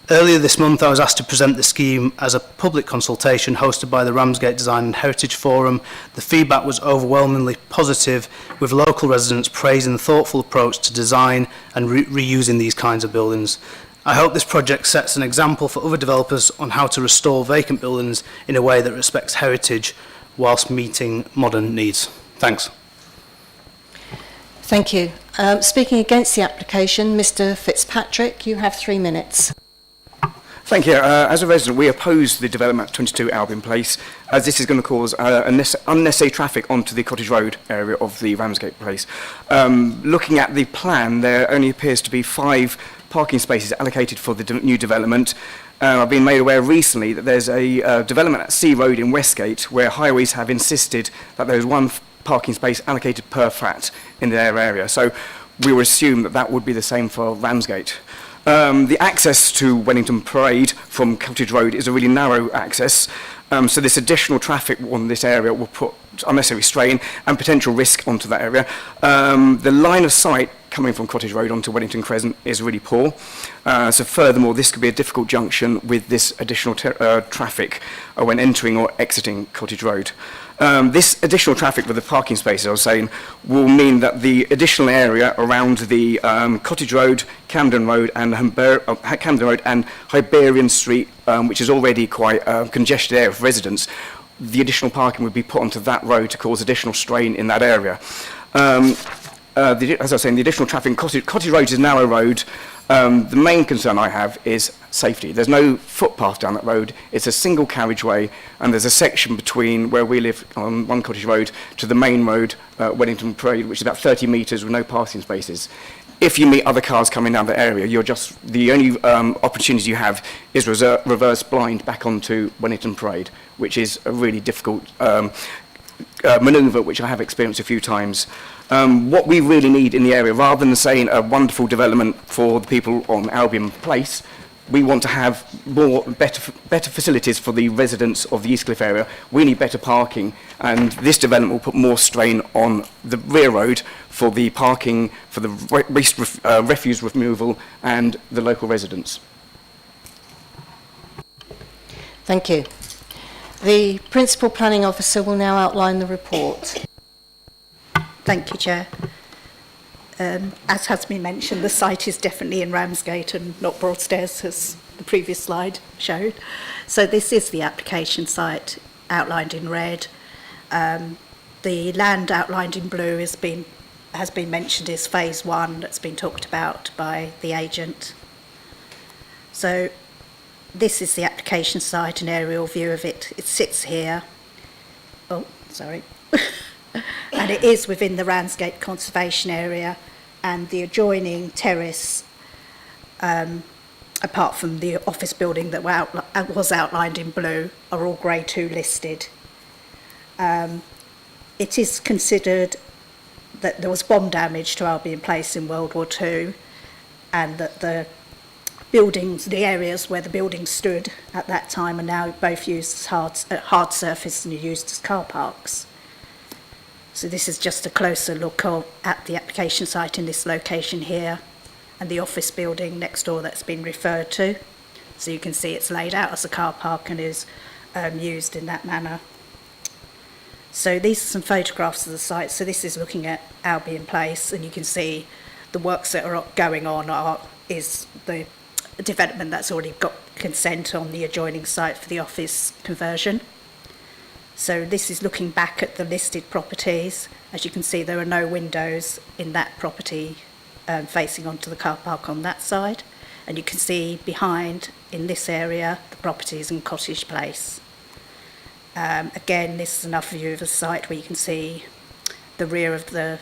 Earlier this month, I was asked to present the scheme as a public consultation hosted by the Ramsgate Design and Heritage Forum. The feedback was overwhelmingly positive, with local residents praising the thoughtful approach to design and reusing these kinds of buildings. I hope this project sets an example for other developers on how to restore vacant buildings in a way that respects heritage whilst meeting modern needs. Thanks. Thank you. Speaking against the application, Mr Fitzpatrick, you have 3 minutes. Thank you. As a resident, we oppose the development at 22 Albion Place, as this is going to cause unnecessary traffic onto the Cottage Road area of the Ramsgate Place. Looking at the plan, there only appears to be 5 parking spaces allocated for the new development. I've been made aware recently that there's a development at Sea Road in Westgate where highways have insisted that there's 1 parking space allocated per flat in their area. So we would assume that that would be the same for Ramsgate. The access to Wellington Parade from Cottage Road is a really narrow access, so this additional traffic on this area will put unnecessary strain and potential risk onto that area. The line of sight coming from Cottage Road onto Wellington Crescent is really poor, so furthermore this could be a difficult junction with this additional traffic when entering or exiting Cottage Road. This additional traffic with the parking spaces, I was saying, will mean that the additional area around the Cottage Road, Camden Road and Hibernian Street, which is already quite a congested area for residents, the additional parking would be put onto that road to cause additional strain in that area. As I was saying, the additional traffic in Cottage Road is a narrow road. The main concern I have is safety. There's no footpath down that road. It's a single carriageway, and there's a section between where we live on one Cottage Road to the main road, Wellington Parade, which is about 30 metres with no parking spaces. If you meet other cars coming down the area, the only opportunity you have is reverse blind back onto Wellington Parade, which is a really difficult manoeuvre, which I have experienced a few times. What we really need in the area, rather than saying a wonderful development for the people on Albion Place, we want to have better facilities for the residents of the Eastcliff area. We need better parking, and this development will put more strain on the rear road for the parking, for the refuse removal and the local residents. Thank you. The Principal Planning Officer will now outline the report. Thank you, Chair. As has been mentioned, the site is definitely in Ramsgate and not Broadstairs, as the previous slide showed. So this is the application site outlined in red. The land outlined in blue has been has been mentioned is phase 1 that's been talked about by the agent. So this is the application site, an aerial view of it. It sits here. Oh, sorry. And it is within the Ramsgate Conservation Area, and the adjoining terrace, apart from the office building that was outlined in blue, are all Grade 2 listed. It is considered that there was bomb damage to Albion Place in World War II, and that the buildings, the areas where the buildings stood at that time, are now both used as hard surface and are used as car parks. So this is just a closer look at the application site in this location here, and the office building next door that's been referred to. So you can see it's laid out as a car park and is used in that manner. So these are some photographs of the site. So this is looking at Albion Place, and you can see the works that are going on is the development that's already got consent on the adjoining site for the office conversion. So this is looking back at the listed properties. As you can see, there are no windows in that property facing onto the car park on that side. And you can see behind, in this area, the properties in Cottage Place. Again, this is another view of the site where you can see the rear of the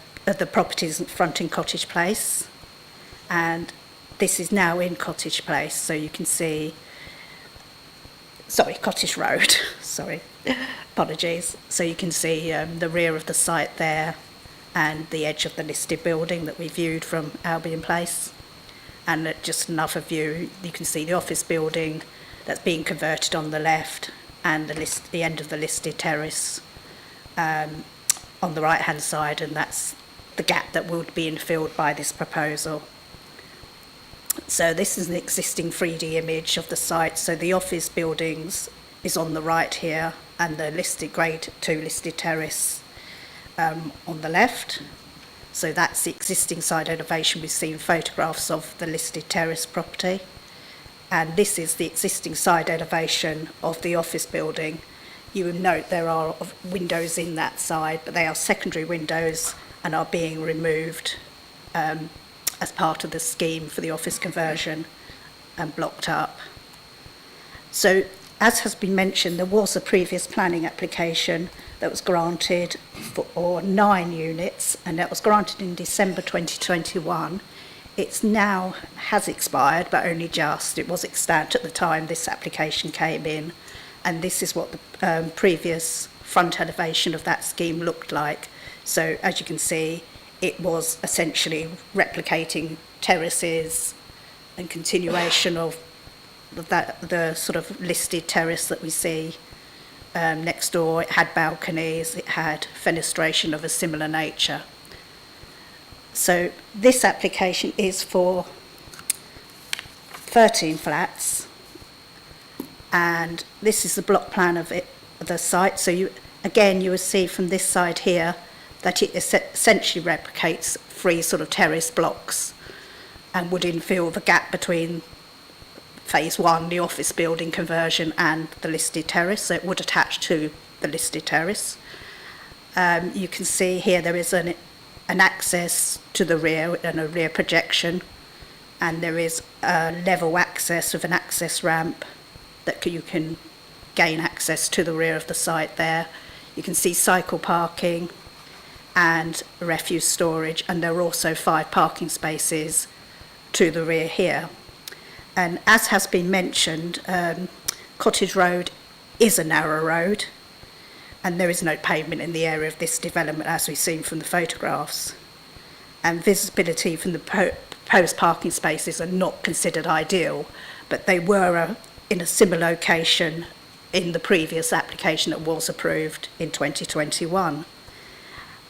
properties fronting Cottage Place. And this is now in Cottage Place, so you can see, sorry, Cottage Road, sorry, apologies. So you can see the rear of the site there and the edge of the listed building that we viewed from Albion Place. And just another view, you can see the office building that's being converted on the left, and the end of the listed terrace on the right-hand side, and that's the gap that would be infilled by this proposal. So this is an existing 3D image of the site. So the office buildings is on the right here, and the listed Grade 2 listed terrace on the left. So that's the existing side elevation. We've seen photographs of the listed terrace property. And this is the existing side elevation of the office building. You will note there are windows in that side, but they are secondary windows and are being removed as part of the scheme for the office conversion and blocked up. So, as has been mentioned, there was a previous planning application that was granted for 9 units, and that was granted in December 2021. It's now has expired, but only just. It was extant at the time this application came in, and this is what the previous front elevation of that scheme looked like. So, as you can see, it was essentially replicating terraces and continuation of the sort of listed terrace that we see next door. It had balconies, it had fenestration of a similar nature. So this application is for 13 flats, and this is the block plan of the site. So you will see from this side here that it essentially replicates 3 sort of terrace blocks and would infill the gap between phase 1, the office building conversion, and the listed terrace. So it would attach to the listed terrace. You can see here there is an access to the rear and a rear projection, and there is a level access with an access ramp that you can gain access to the rear of the site there. You can see cycle parking and refuse storage, and there are also 5 parking spaces to the rear here. And as has been mentioned, Cottage Road is a narrow road, and there is no pavement in the area of this development, as we've seen from the photographs. And visibility from the proposed parking spaces are not considered ideal, but they were in a similar location in the previous application that was approved in 2021.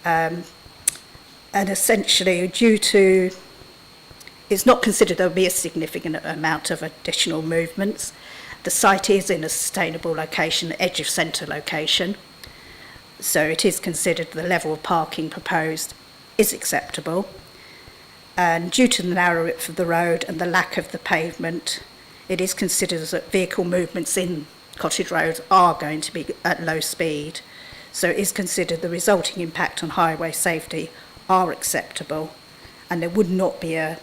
And essentially, due to it's not considered there will be a significant amount of additional movements. The site is in a sustainable location, edge of centre location, so it is considered the level of parking proposed is acceptable. And due to the narrow width of the road and the lack of the pavement, it is considered that vehicle movements in Cottage Road are going to be at low speed. So it is considered the resulting impact on highway safety are acceptable, and there would not be a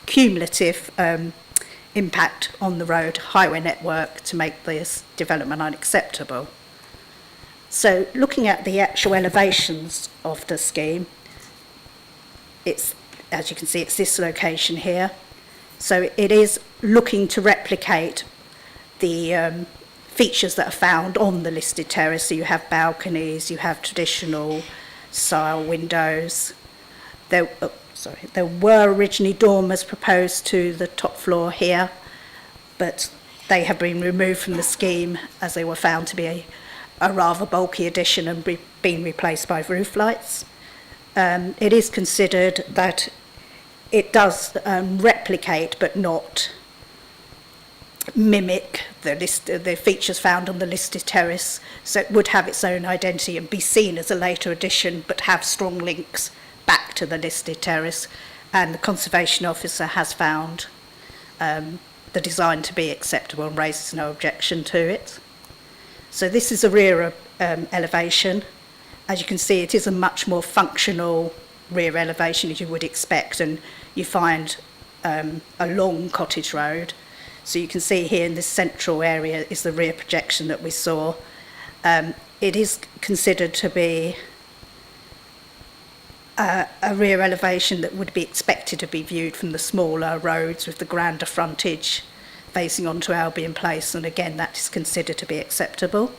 cumulative impact on the road highway network to make this development unacceptable. So looking at the actual elevations of the scheme, it's, as you can see, it's this location here. So it is looking to replicate the features that are found on the listed terrace. So you have balconies, you have traditional style windows. There were originally dormers proposed to the top floor here, but they have been removed from the scheme as they were found to be a rather bulky addition and been replaced by roof lights. It is considered that it does replicate but not mimic the features found on the listed terrace, so it would have its own identity and be seen as a later addition but have strong links back to the listed terrace, and the Conservation Officer has found the design to be acceptable and raises no objection to it. So this is a rear elevation. As you can see, it is a much more functional rear elevation as you would expect, and you find a long cottage road. So you can see here in this central area is the rear projection that we saw. It is considered to be a rear elevation that would be expected to be viewed from the smaller roads with the grander frontage facing onto Albion Place, and again that is considered to be acceptable.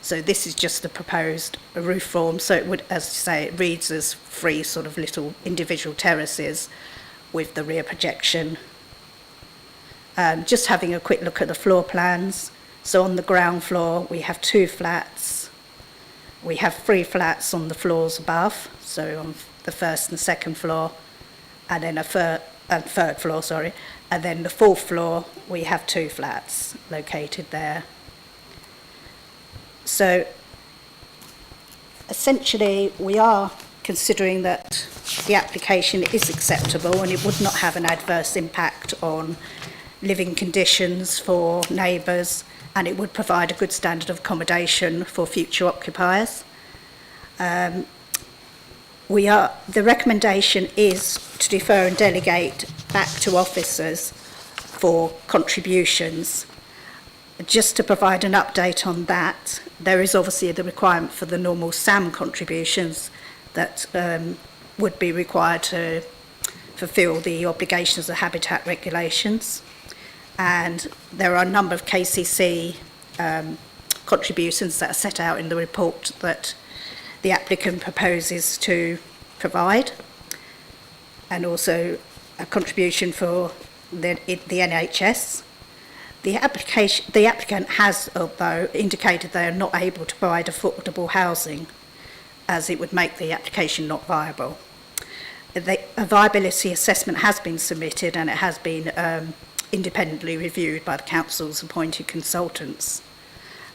So this is just the proposed roof form, so it would, as I say, it reads as 3 sort of little individual terraces with the rear projection. Just having a quick look at the floor plans. So on the ground floor we have 2 flats. We have 3 flats on the floors above, so on the first and second floor, and then third floor, sorry. And then the 4th floor, we have 2 flats located there. So essentially, we are considering that the application is acceptable and it would not have an adverse impact on living conditions for neighbours, and it would provide a good standard of accommodation for future occupiers. The recommendation is to defer and delegate back to officers for contributions. Just to provide an update on that, there is obviously the requirement for the normal SAM contributions that would be required to fulfil the obligations of habitat regulations. And there are a number of KCC contributions that are set out in the report that the applicant proposes to provide, and also a contribution for the NHS. The applicant has, although, indicated they are not able to provide affordable housing, as it would make the application not viable. A viability assessment has been submitted, and it has been independently reviewed by the council's appointed consultants.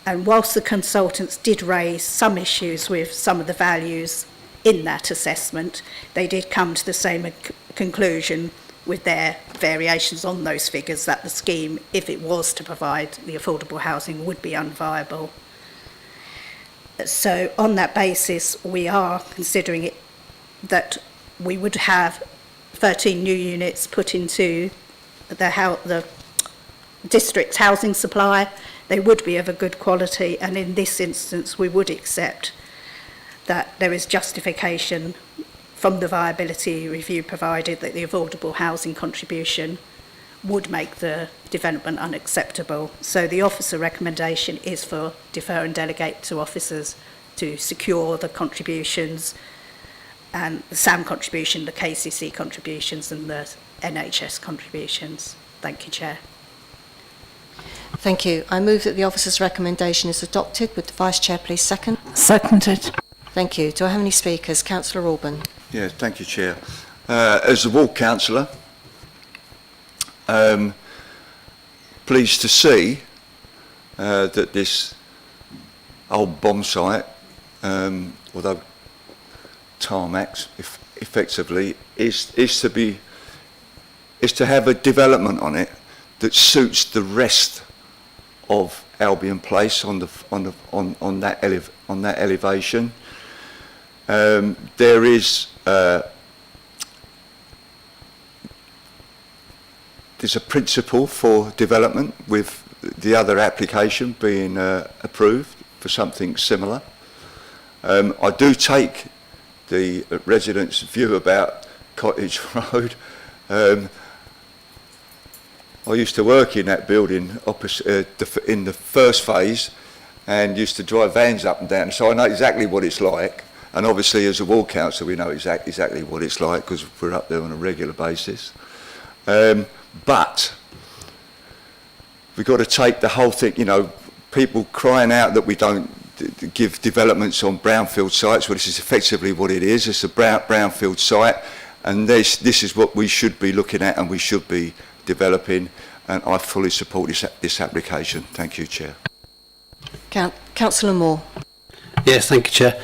And whilst the consultants did raise some issues with some of the values in that assessment, they did come to the same conclusion with their variations on those figures, that the scheme, if it was to provide the affordable housing, would be unviable. So on that basis, we are considering it that we would have 13 new units put into the district's housing supply. They would be of a good quality, and in this instance we would accept that there is justification from the viability review provided that the affordable housing contribution would make the development unacceptable. So the officer recommendation is for defer and delegate to officers to secure the contributions, and the SAM contribution, the KCC contributions and the NHS contributions. Thank you, Chair. Thank you. I move that the officer's recommendation is adopted. Would the Vice Chair please second? Seconded. Thank you. Do I have any speakers? Councillor Alban. Yeah, thank you, Chair. As a ward councillor, pleased to see that this old bomb site, although tarmacs effectively, is to have a development on it that suits the rest of Albion Place on that elevation. There is there's a principle for development with the other application being approved for something similar. I do take the residents' view about Cottage Road. I used to work in that building opposite, in the first phase, and used to drive vans up and down, so I know exactly what it's like. And obviously as a ward council we know exactly what it's like because we're up there on a regular basis. But we've got to take the whole thing, you know, people crying out that we don't give developments on brownfield sites. Well, this is effectively what it is. It's a brownfield site, and this is what we should be looking at and we should be developing, and I fully support this application. Thank you, Chair. Councillor Moore. Yes, thank you, Chair.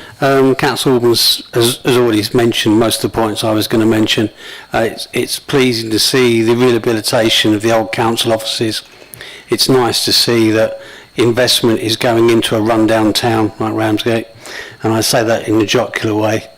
Councillor Albans has already mentioned most of the points I was going to mention. It's pleasing to see the rehabilitation of the old council offices. It's nice to see that investment is going into a rundown town like Ramsgate, and I say that in a jocular way.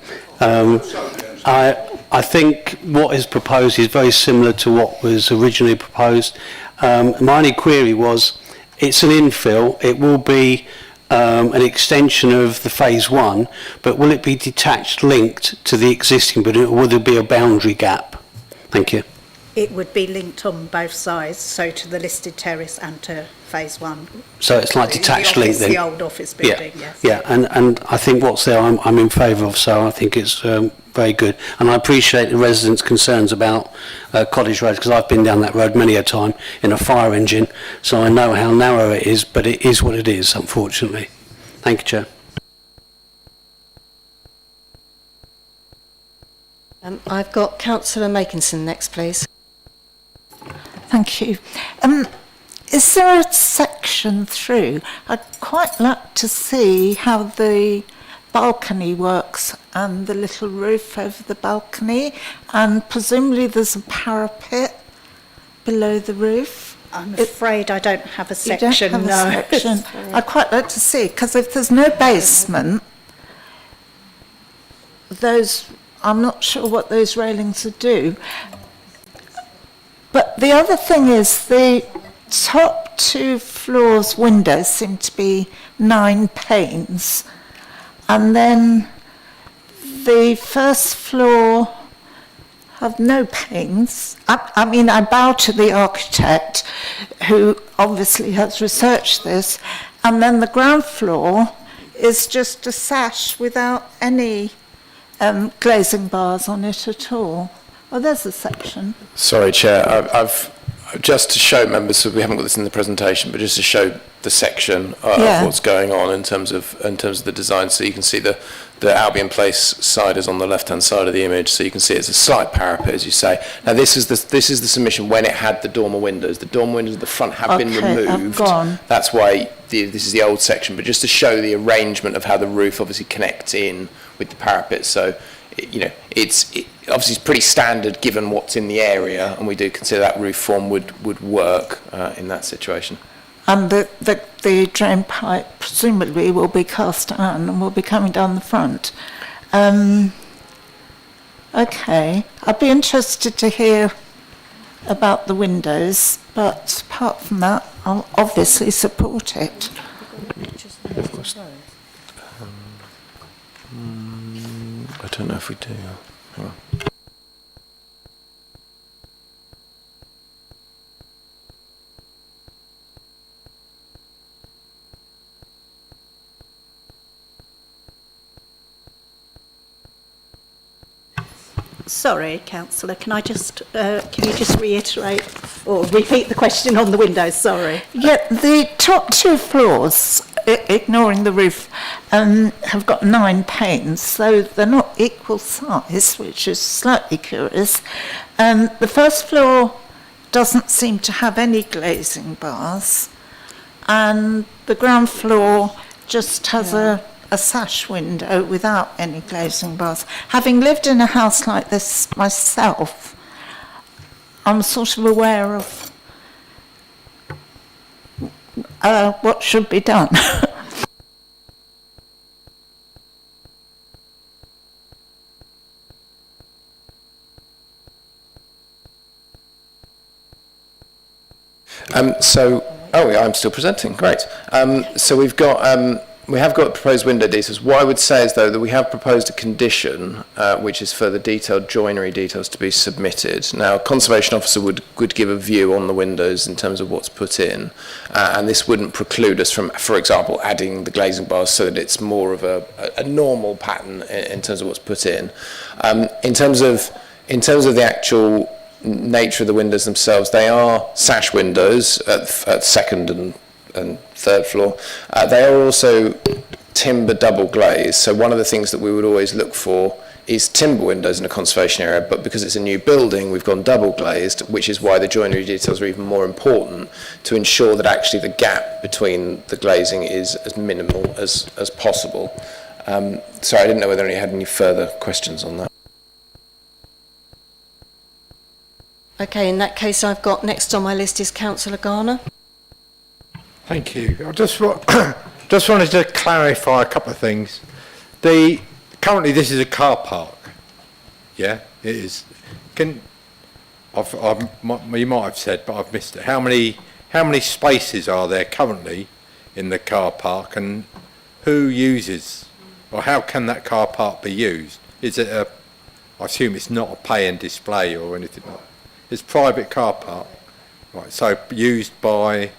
I think what is proposed is very similar to what was originally proposed. My only query was, it's an infill, it will be an extension of the phase 1, but will it be detached linked to the existing building, or will there be a boundary gap? Thank you. It would be linked on both sides, so to the listed terrace and to phase 1. So it's like detached link then? The old office building, yes. Yeah, and I think what's there I'm in favour of, so I think it's very good. And I appreciate the residents' concerns about Cottage Road, because I've been down that road many a time in a fire engine, so I know how narrow it is, but it is what it is, unfortunately. Thank you, Chair. I've got Councillor Makinson next, please. Thank you. Is there a section through? I'd quite like to see how the balcony works and the little roof over the balcony, and presumably there's a parapet below the roof. I'm afraid I don't have a section. You don't have a section. I'd quite like to see, because if there's no basement, I'm not sure what those railings would do. But the other thing is the top 2 floors' windows seem to be 9 panes, and then the first floor have no panes. I mean, I bow to the architect, who obviously has researched this, and then the ground floor is just a sash without any glazing bars on it at all. Oh, there's a section. Sorry, Chair. I've just to show members, so we haven't got this in the presentation, but just to show the section of what's going on in terms of the design. So you can see the Albion Place side is on the left-hand side of the image. So you can see it's a slight parapet, as you say. Now this is the submission when it had the dormer windows. The dormer windows at the front have been removed. I've gone. That's why this is the old section. But just to show the arrangement of how the roof obviously connects in with the parapet. So it's obviously it's pretty standard given what's in the area, and we do consider that roof form would work in that situation. And the drain pipe presumably will be cast iron and will be coming down the front. Okay, I'd be interested to hear about the windows, but apart from that, I'll obviously support it. I don't know if we do. Hang on. Sorry, Councillor, can you just reiterate or repeat the question on the windows? Sorry. Yeah, the top 2 floors, ignoring the roof, have got 9 panes, so they're not equal size, which is slightly curious. The first floor doesn't seem to have any glazing bars, and the ground floor just has a sash window without any glazing bars. Having lived in a house like this myself, I'm sort of aware of what should be done. I'm still presenting. Great. So we have got proposed window details. What I would say is, though, that we have proposed a condition, which is for the detailed joinery details to be submitted. Now, Conservation Officer would give a view on the windows in terms of what's put in, and this wouldn't preclude us from, for example, adding the glazing bars so that it's more of a normal pattern in terms of what's put in. In terms of the actual nature of the windows themselves, they are sash windows at second and third floor. They are also timber double glazed, so one of the things that we would always look for is timber windows in a conservation area, but because it's a new building, we've gone double glazed, which is why the joinery details are even more important, to ensure that actually the gap between the glazing is as minimal as possible. Sorry, I didn't know whether you had any further questions on that. Okay, in that case, I've got next on my list is Councillor Garner. Thank you. I just wanted to clarify a couple of things. Currently this is a car park. Yeah, it is. You might have said, but I've missed it. How many spaces are there currently in the car park, and who uses, or how can that car park be used? Is it I assume it's not a pay and display or anything like that. It's private car park, right? So used by.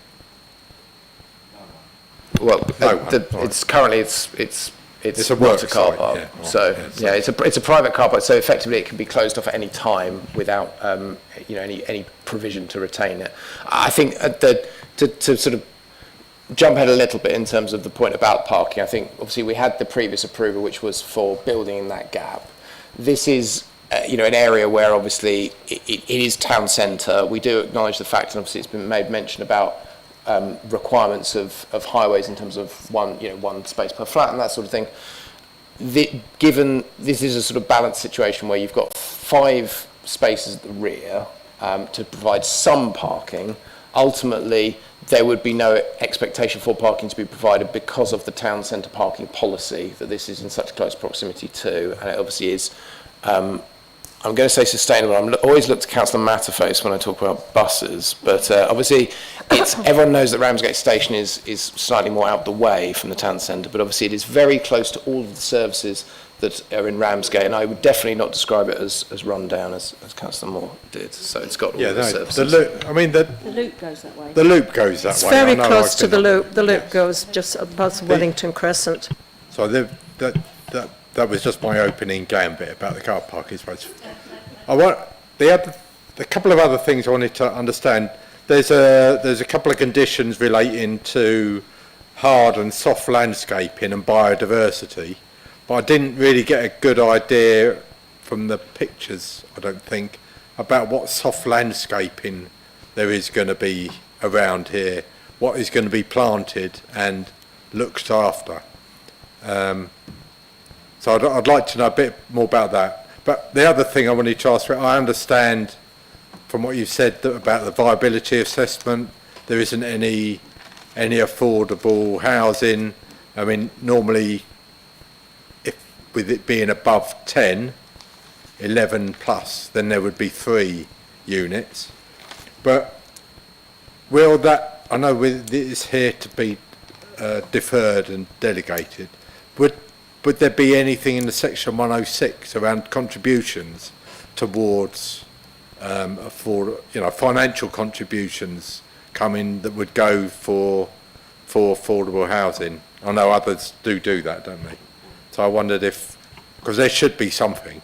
Well, it's currently it's a not a car site, park. yeah, right, So yeah, it's a private car park. So effectively, it can be closed off at any time without any provision to retain it. I think to sort of jump ahead a little bit in terms of the point about parking. I think obviously we had the previous approval, which was for building in that gap. This is. An area where obviously it is town centre. We do acknowledge the fact, and obviously it's been made mention about requirements of highways in terms of one space per flat and that sort of thing. Given this is a sort of balanced situation where you've got 5 spaces at the rear to provide some parking, ultimately there would be no expectation for parking to be provided because of the town centre parking policy that this is in such close proximity to, and it obviously is. I'm going to say sustainable. I always look to Councillor Matterface when I talk about buses, but obviously everyone knows that Ramsgate Station is slightly more out the way from the town centre, but obviously it is very close to all of the services that are in Ramsgate, and I would definitely not describe it as run down as Councillor Moore did. So it's got all the services. The loop goes that way. The loop goes that It's way. very close to the loop. The loop goes just above Wellington Crescent. So that was just my opening gambit about the car parking space. A couple of other things I wanted to understand. There's a couple of conditions relating to hard and soft landscaping and biodiversity, but I didn't really get a good idea from the pictures, I don't think, about what soft landscaping there is going to be around here, what is going to be planted and looked after. So I'd like to know a bit more about that. But the other thing I wanted to ask, I understand from what you've said about the viability assessment, there isn't any affordable housing. I mean, normally, with it being above 10, 11 plus, then there would be 3 units. But will that, I know it's here to be deferred and delegated, would there be anything in the section 106 around contributions towards financial contributions coming that would go for affordable housing? I know others do that, don't they? So I wondered because there should be something.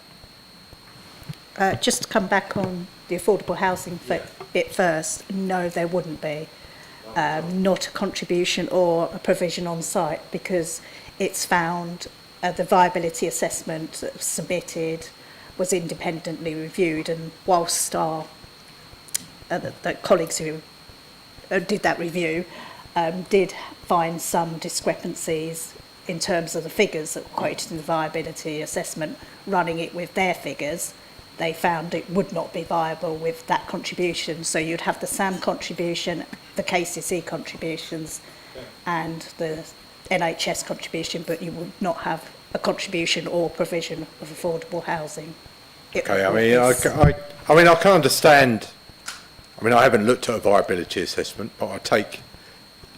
Just to come back on the affordable housing bit first, no, there wouldn't be. Not a contribution or a provision on site, because it's found the viability assessment that was submitted was independently reviewed, and whilst our the colleagues who did that review did find some discrepancies in terms of the figures that were quoted in the viability assessment, running it with their figures, they found it would not be viable with that contribution. So you'd have the SAM contribution, the KCC contributions, and the NHS contribution, but you would not have a contribution or provision of affordable housing. Okay, I can understand I mean, I haven't looked at a viability assessment, but I take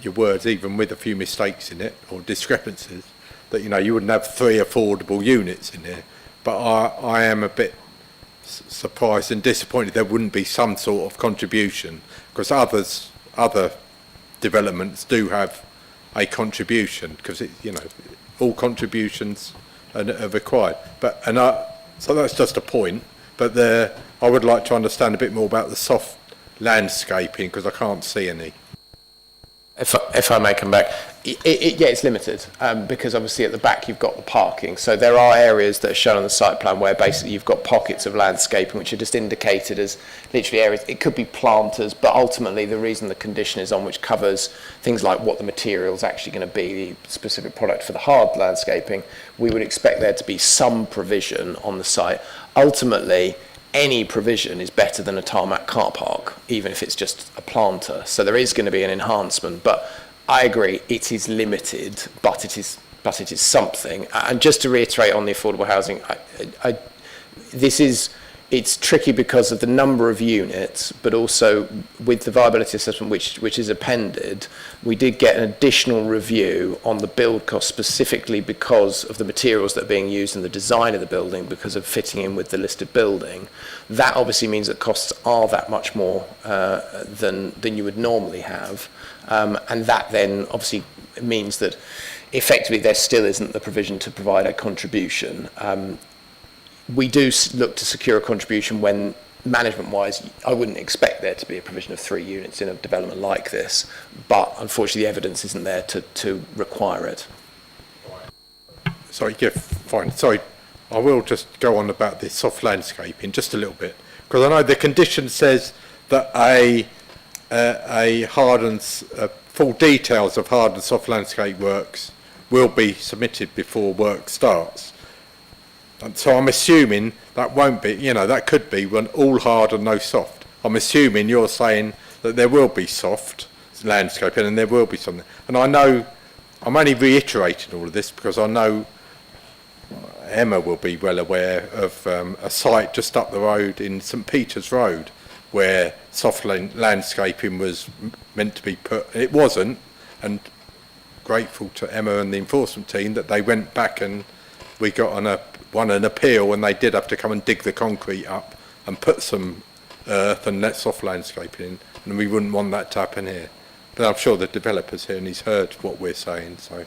your words, even with a few mistakes in it or discrepancies, that, you know, you wouldn't have 3 affordable units in there. But I am a bit surprised and disappointed there wouldn't be some sort of contribution, because other developments do have a contribution, because you know, all contributions are required. So that's just a point. But I would like to understand a bit more about the soft landscaping, because I can't see any. If I may come back, yeah, it's limited, because obviously at the back you've got the parking. So there are areas that are shown on the site plan where basically you've got pockets of landscaping which are just indicated as literally areas. It could be planters, but ultimately the reason the condition is on, which covers things like what the material is actually going to be, the specific product for the hard landscaping, we would expect there to be some provision on the site. Ultimately, any provision is better than a tarmac car park, even if it's just a planter. So there is going to be an enhancement, but I agree it is limited, but it is something. And just to reiterate on the affordable housing, it's tricky because of the number of units, but also with the viability assessment, which is appended, we did get an additional review on the build cost, specifically because of the materials that are being used in the design of the building, because of fitting in with the listed building. That obviously means that costs are that much more than you would normally have, and that then obviously means that effectively there still isn't the provision to provide a contribution. We do look to secure a contribution when, management-wise, I wouldn't expect there to be a provision of 3 units in a development like this, but unfortunately the evidence isn't there to require it. Sorry, yeah, fine. Sorry, I will just go on about the soft landscaping just a little bit, because I know the condition says that full details of hard and soft landscape works will be submitted before work starts. And so I'm assuming that won't be, you know, that could be when all hard and no soft. I'm assuming you're saying that there will be soft landscaping and there will be something. And I know, I'm only reiterating all of this because I know Emma will be well aware of a site just up the road in St Peter's Road where soft landscaping was meant to be put. It wasn't, and grateful to Emma and the enforcement team that they went back and we got won an appeal, and they did have to come and dig the concrete up and put some earth and let soft landscaping in, and we wouldn't want that to happen here. But I'm sure the developer's here and he's heard what we're saying, so.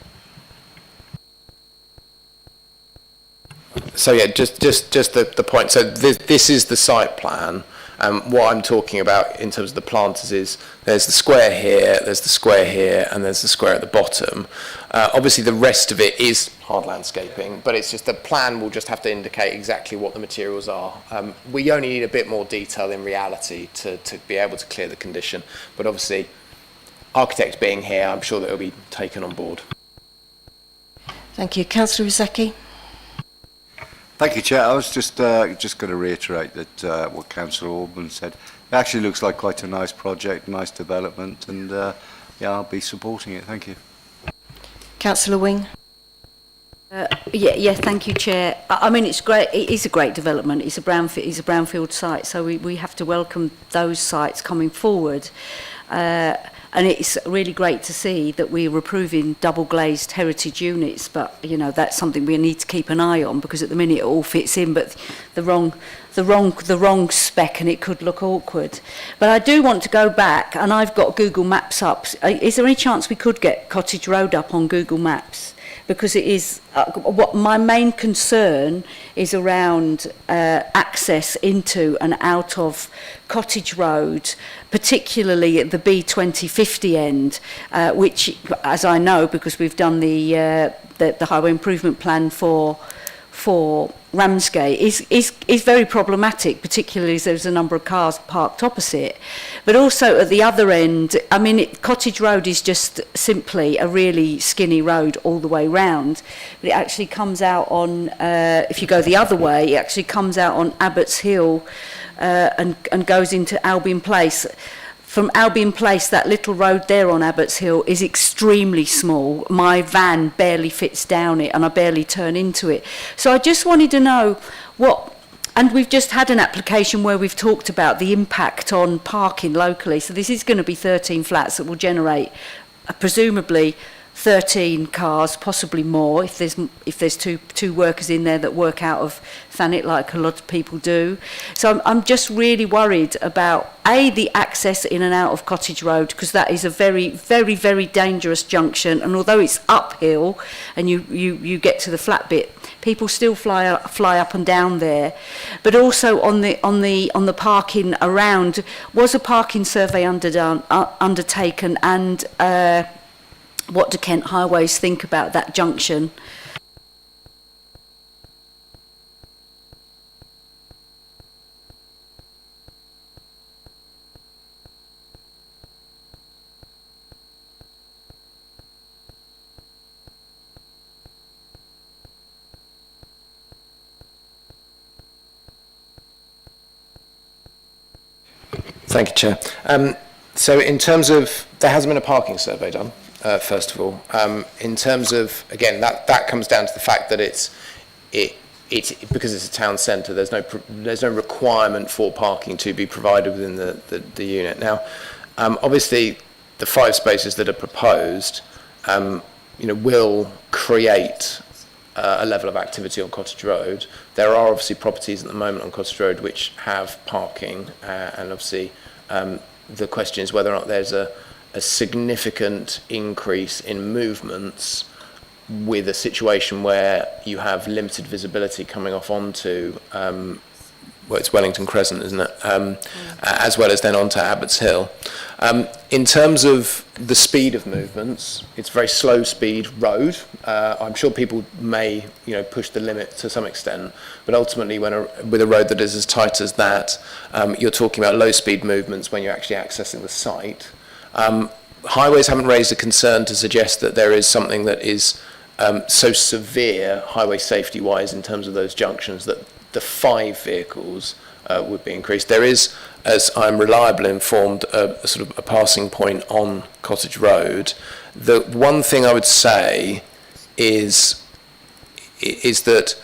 So yeah, just the point. So this is the site plan. What I'm talking about in terms of the planters is there's the square here, there's the square here, and there's the square at the bottom. Obviously the rest of it is hard landscaping, but it's just the plan will just have to indicate exactly what the materials are. We only need a bit more detail in reality to be able to clear the condition, but obviously architects being here, I'm sure that it will be taken on board. Thank you. Councillor Rizeki. Thank you, Chair. I was just going to reiterate that what Councillor Orban said. It actually looks like quite a nice project, nice development, and yeah, I'll be supporting it. Thank you. Councillor Wing. Yeah, thank you, Chair. I mean, it's great. It is a great development. It's a brownfield site, so we have to welcome those sites coming forward. And it's really great to see that we're approving double glazed heritage units, but you know that's something we need to keep an eye on, because at the minute it all fits in, but the wrong spec, and it could look awkward. But I do want to go back, and I've got Google Maps up. Is there any chance we could get Cottage Road up on Google Maps? Because it is what my main concern is around access into and out of Cottage Road, particularly at the B2050 end, which, as I know, because we've done the highway improvement plan for Ramsgate, is very problematic, particularly as there's a number of cars parked opposite. But also at the other end, I mean, Cottage Road is just simply a really skinny road all the way round. But it actually comes out on, if you go the other way, it actually comes out on Abbots Hill and goes into Albion Place. From Albion Place, that little road there on Abbots Hill is extremely small. My van barely fits down it and I barely turn into it. So I just wanted to know what And we've just had an application where we've talked about the impact on parking locally. So this is going to be 13 flats that will generate presumably 13 cars, possibly more, if there's two workers in there that work out of Thanet, like a lot of people do. So I'm just really worried about the access in and out of Cottage Road, because that is a very, very, very dangerous junction. And although it's uphill and you get to the flat bit, people still fly up and down there. But also on the parking around, was a parking survey undertaken, and what do Kent Highways think about that junction? Thank you, Chair. So in terms of, there hasn't been a parking survey done, first of all. In terms of, again, that comes down to the fact that it's because it's a town centre, there's no requirement for parking to be provided within the unit. Now, obviously, the 5 spaces that are proposed, will create a level of activity on Cottage Road. There are obviously properties at the moment on Cottage Road which have parking, and obviously the question is whether or not there's a significant increase in movements with a situation where you have limited visibility coming off onto, it's Wellington Crescent, isn't it? As well as then onto Abbots Hill. In terms of the speed of movements, it's a very slow speed road. I'm sure people may, push the limit to some extent, but ultimately with a road that is as tight as that, you're talking about low speed movements when you're actually accessing the site. Highways haven't raised a concern to suggest that there is something that is so severe highway safety wise in terms of those junctions that the 5 vehicles would be increased. There is, as I'm reliably informed, a sort of a passing point on Cottage Road. The one thing I would say is that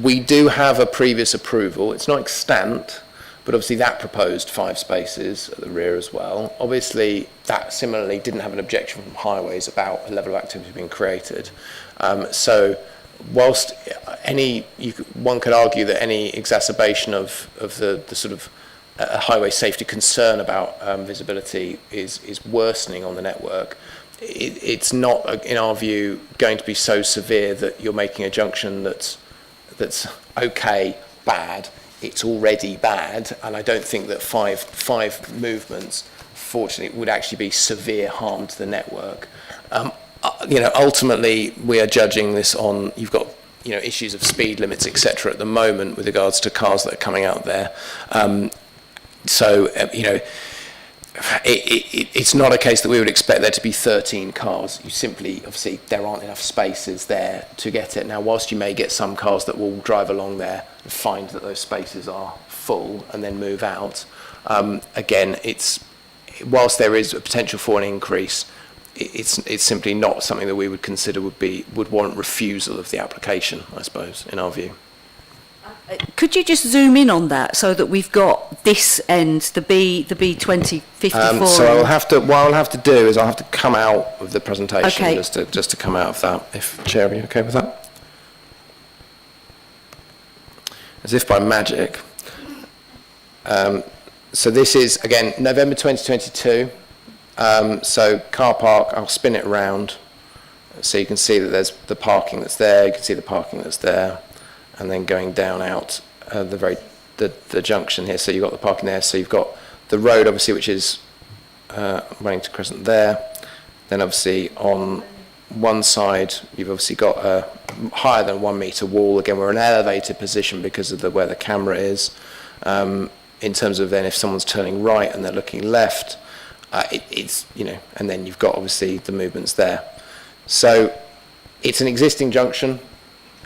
we do have a previous approval. It's not extant, but obviously that proposed 5 spaces at the rear as well. Obviously, that similarly didn't have an objection from Highways about a level of activity being created. So whilst one could argue that any exacerbation of the sort of highway safety concern about visibility is worsening on the network, it's not, in our view, going to be so severe that you're making a junction that's okay, bad. It's already bad, and I don't think that five movements, fortunately, would actually be severe harm to the network. Ultimately, we are judging this on, you've got, issues of speed limits, etc. at the moment with regards to cars that are coming out there. It's not a case that we would expect there to be 13 cars. You simply, obviously, there aren't enough spaces there to get it. Now, whilst you may get some cars that will drive along there and find that those spaces are full and then move out, again, whilst there is a potential for an increase, it's simply not something that we would consider would warrant refusal of the application, I suppose, in our view. Could you just zoom in on that so that we've got this end, the B2054? So what I'll have to do is I'll have to come out of the presentation, okay, just to come out of that. If Chair, are you okay with that? As if by magic. So this is again November 2022. So car park. I'll spin it around, so you can see that there's the parking that's there. You can see the parking that's there. And then going down out the junction here, so you've got the parking there, so you've got the road obviously, which is Wellington Crescent there. Then obviously on one side you've obviously got a higher than 1 metre wall. Again, we're in an elevated position because of where the camera is. In terms of then if someone's turning right and they're looking left, it's and then you've got obviously the movements there. So it's an existing junction.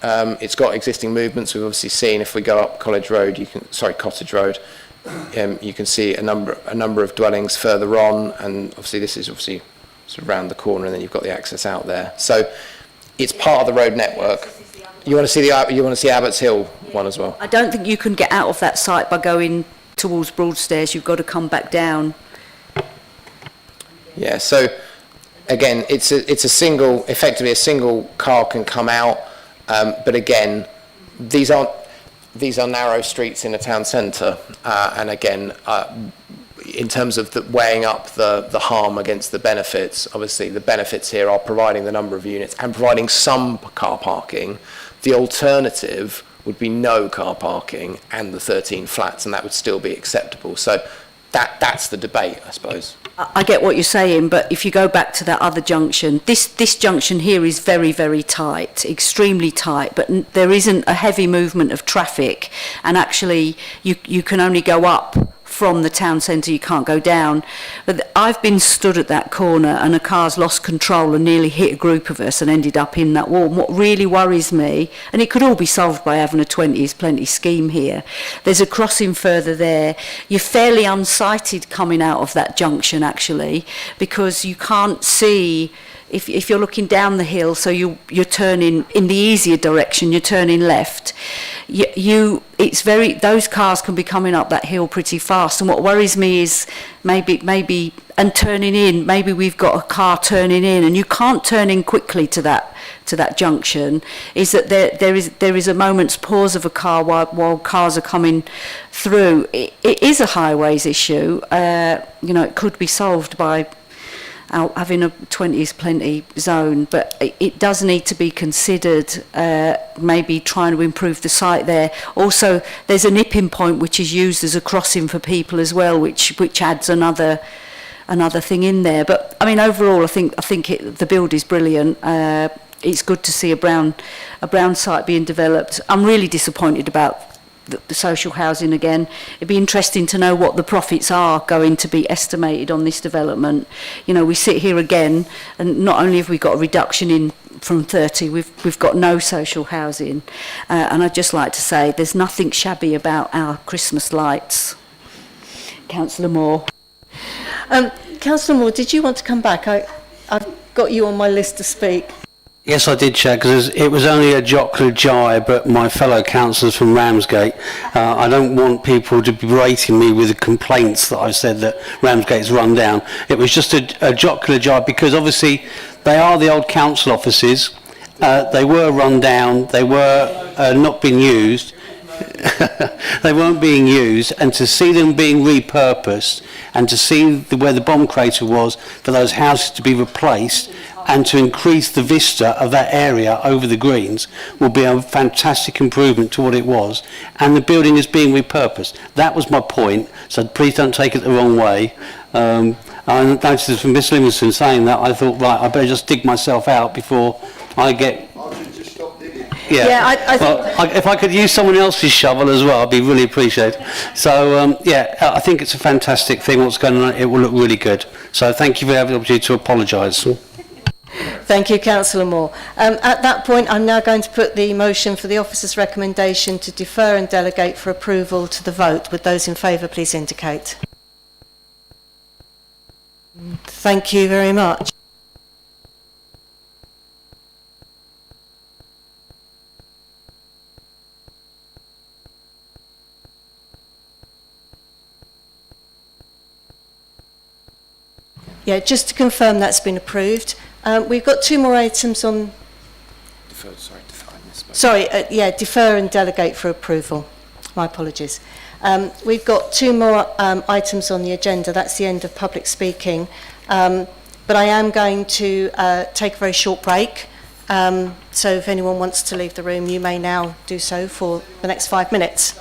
It's got existing movements. We've obviously seen, if we go up Cottage Road, you can see a number of dwellings further on, and obviously this is obviously sort of round the corner, and then you've got the access out there. So it's part of the road network. You want to see Abbots Hill one as well? I don't think you can get out of that site by going towards Broadstairs. You've got to come back down. Yeah, so again, it's effectively a single car can come out, but again, these are narrow streets in a town centre, and again, in terms of weighing up the harm against the benefits, obviously the benefits here are providing the number of units and providing some car parking. The alternative would be no car parking and the 13 flats, and that would still be acceptable. So that's the debate, I suppose. I get what you're saying, but if you go back to that other junction, this junction here is very, very tight, extremely tight, but there isn't a heavy movement of traffic, and actually you can only go up from the town centre, you can't go down. But I've been stood at that corner and a car's lost control and nearly hit a group of us and ended up in that wall. And what really worries me, and it could all be solved by having a 20 is plenty scheme here, there's a crossing further there. You're fairly unsighted coming out of that junction actually, because you can't see. If you're looking down the hill, so you're turning in the easier direction, you're turning left, those cars can be coming up that hill pretty fast. And what worries me is maybe and turning in, maybe we've got a car turning in and you can't turn in quickly to that junction, is that there is a moment's pause of a car while cars are coming through. It is a highways issue. It could be solved by having a 20 is plenty zone, but it does need to be considered, maybe trying to improve the site there. Also, there's a nipping point which is used as a crossing for people as well, which adds another thing in there. But I mean, overall, I think the build is brilliant. It's good to see a brown site being developed. I'm really disappointed about the social housing again. It'd be interesting to know what the profits are going to be estimated on this development. We sit here again, and not only have we got a reduction in from 30, we've got no social housing. And I'd just like to say there's nothing shabby about our Christmas lights. Councillor Moore. Councillor Moore, did you want to come back? I've got you on my list to speak. Yes, I did, Chair, because it was only a jocular jibe at my fellow councillors from Ramsgate. I don't want people to be berating me with the complaints that I said that Ramsgate's run down. It was just a jocular jibe because obviously they are the old council offices. They were run down. They were not being used. They weren't being used, and to see them being repurposed and to see where the bomb crater was for those houses to be replaced and to increase the vista of that area over the greens will be a fantastic improvement to what it was, and the building is being repurposed. That was my point, so please don't take it the wrong way. I noticed from Miss Livingston saying that, I thought, right, I better just dig myself out before I get... If I could use someone else's shovel as well, I'd be really appreciated. So, I think it's a fantastic thing what's going on. It will look really good. So thank you for having the opportunity to apologise. Thank you, Councillor Moore. At that point, I'm now going to put the motion for the officer's recommendation to defer and delegate for approval to the vote. Would those in favour please indicate? Thank you very much. Yeah, just to confirm that's been approved. We've got two more items on... defer and delegate for approval. My apologies. We've got two more items on the agenda. That's the end of public speaking. But I am going to take a very short break. So if anyone wants to leave the room, you may now do so for the next 5 minutes.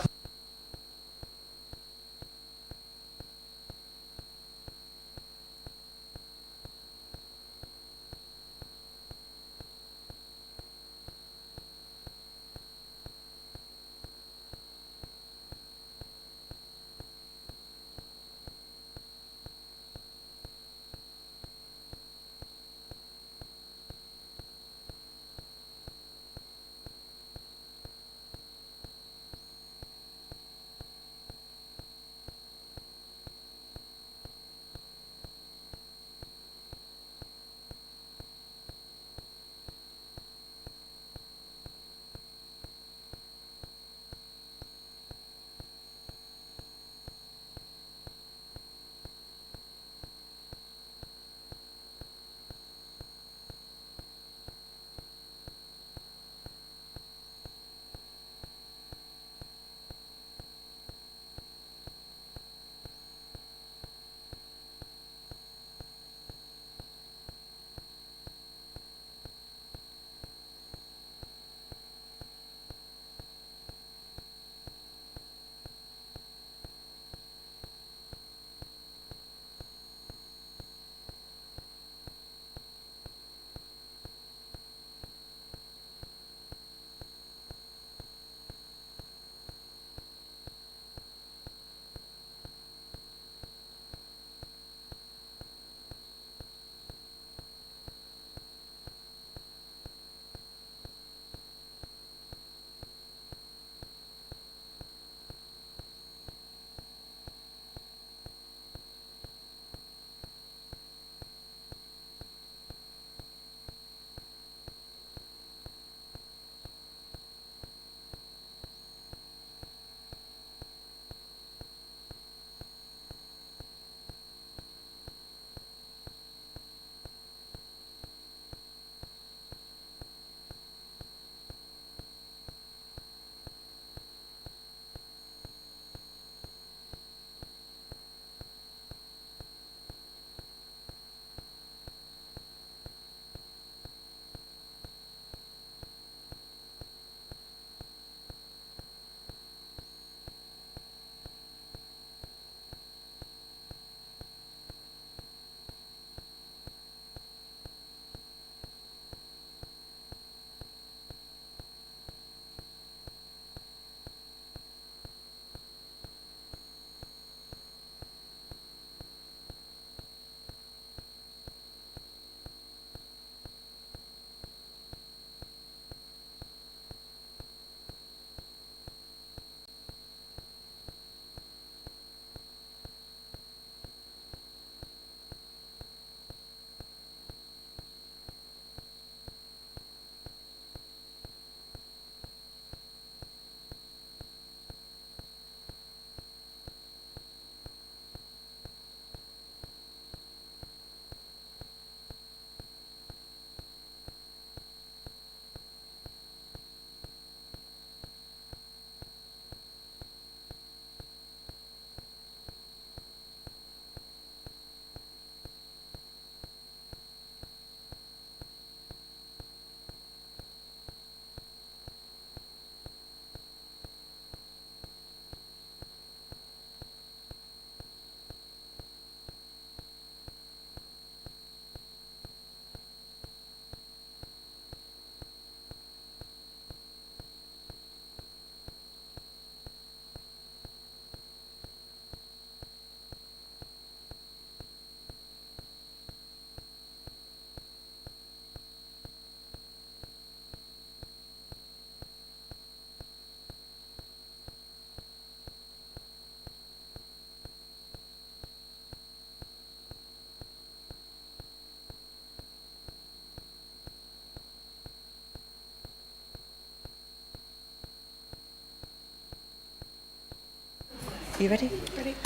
You ready? Ready.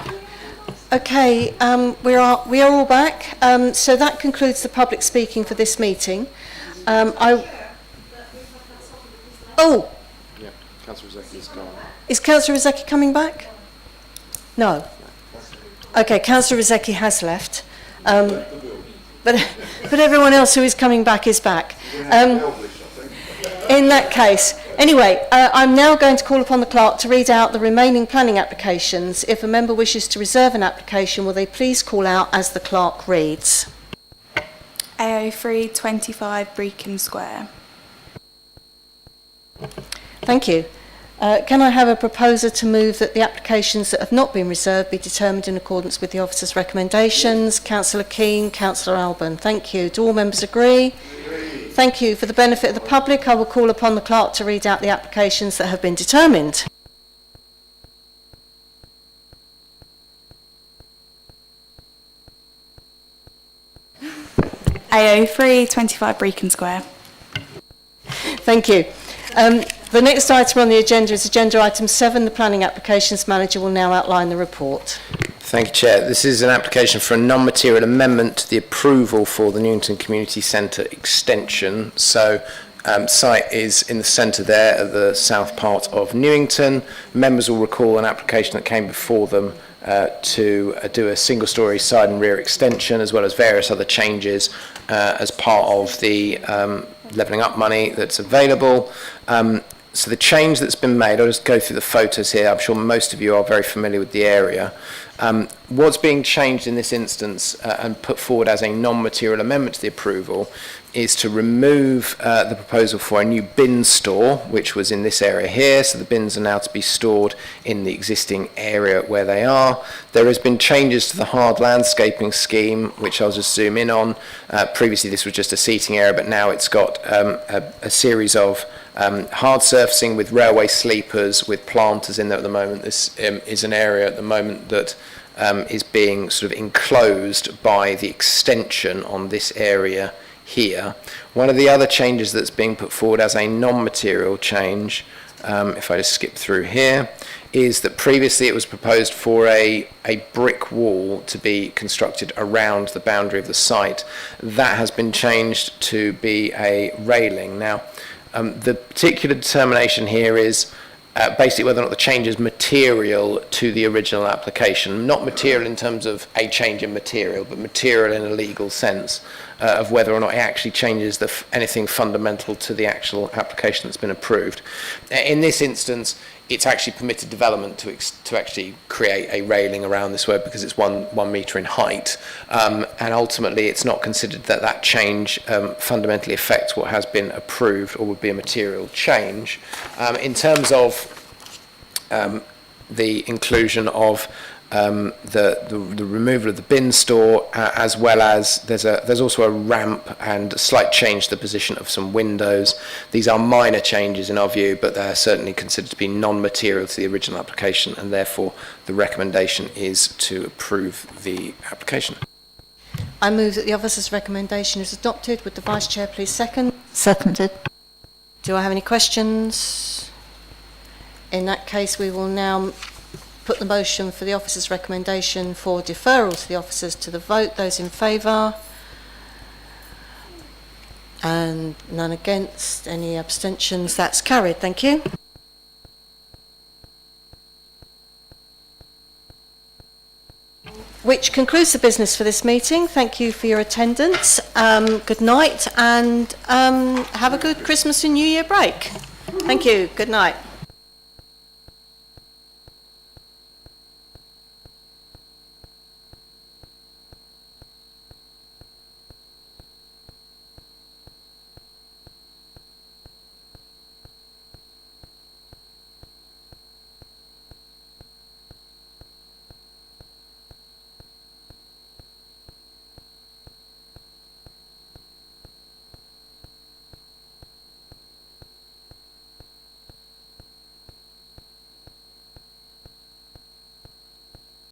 Okay, we are all back. So that concludes the public speaking for this meeting. Oh. Yeah, Councillor Rizeki is gone. Is Councillor Rizeki coming back? No. Okay, Councillor Rizeki has left. But everyone else who is coming back is back. In that case, anyway, I'm now going to call upon the clerk to read out the remaining planning applications. If a member wishes to reserve an application, will they please call out as the clerk reads? AO3 25 Brecon Square. Thank you. Can I have a proposer to move that the applications that have not been reserved be determined in accordance with the officer's recommendations? Councillor Keane, Councillor Alban. Thank you. Do all members agree? Thank you. For the benefit of the public, I will call upon the clerk to read out the applications that have been determined. AO3 25 Brecon Square. Thank you. The next item on the agenda is agenda item 7. The Planning Applications Manager will now outline the report. Thank you, Chair. This is an application for a non-material amendment to the approval for the Newington Community Centre extension. So, site is in the centre there at the south part of Newington. Members will recall an application that came before them to do a single-storey side and rear extension, as well as various other changes as part of the levelling up money that's available. So the change that's been made, I'll just go through the photos here. I'm sure most of you are very familiar with the area. What's being changed in this instance and put forward as a non-material amendment to the approval is to remove the proposal for a new bin store, which was in this area here. So the bins are now to be stored in the existing area where they are. There has been changes to the hard landscaping scheme, which I'll just zoom in on. Previously this was just a seating area, but now it's got a series of hard surfacing with railway sleepers with planters in there at the moment. This is an area at the moment that is being sort of enclosed by the extension on this area here. One of the other changes that's being put forward as a non-material change, if I just skip through here, is that previously it was proposed for a brick wall to be constructed around the boundary of the site. That has been changed to be a railing. Now, the particular determination here is basically whether or not the change is material to the original application. Not material in terms of a change in material, but material in a legal sense of whether or not it actually changes anything fundamental to the actual application that's been approved. In this instance, it's actually permitted development to actually create a railing around this way because it's one metre in height, and ultimately it's not considered that that change fundamentally affects what has been approved or would be a material change. In terms of the inclusion of the removal of the bin store, as well as there's also a ramp and a slight change to the position of some windows. These are minor changes in our view, but they're certainly considered to be non-material to the original application, and therefore the recommendation is to approve the application. I move that the officer's recommendation is adopted. Would the Vice Chair please second? Seconded. Do I have any questions? In that case, we will now put the motion for the officer's recommendation for deferral to the officers to the vote. Those in favour? And none against. Any abstentions? That's carried. Thank you. Which concludes the business for this meeting. Thank you for your attendance. Good night, and have a good Christmas and New Year break. Thank you. Good night.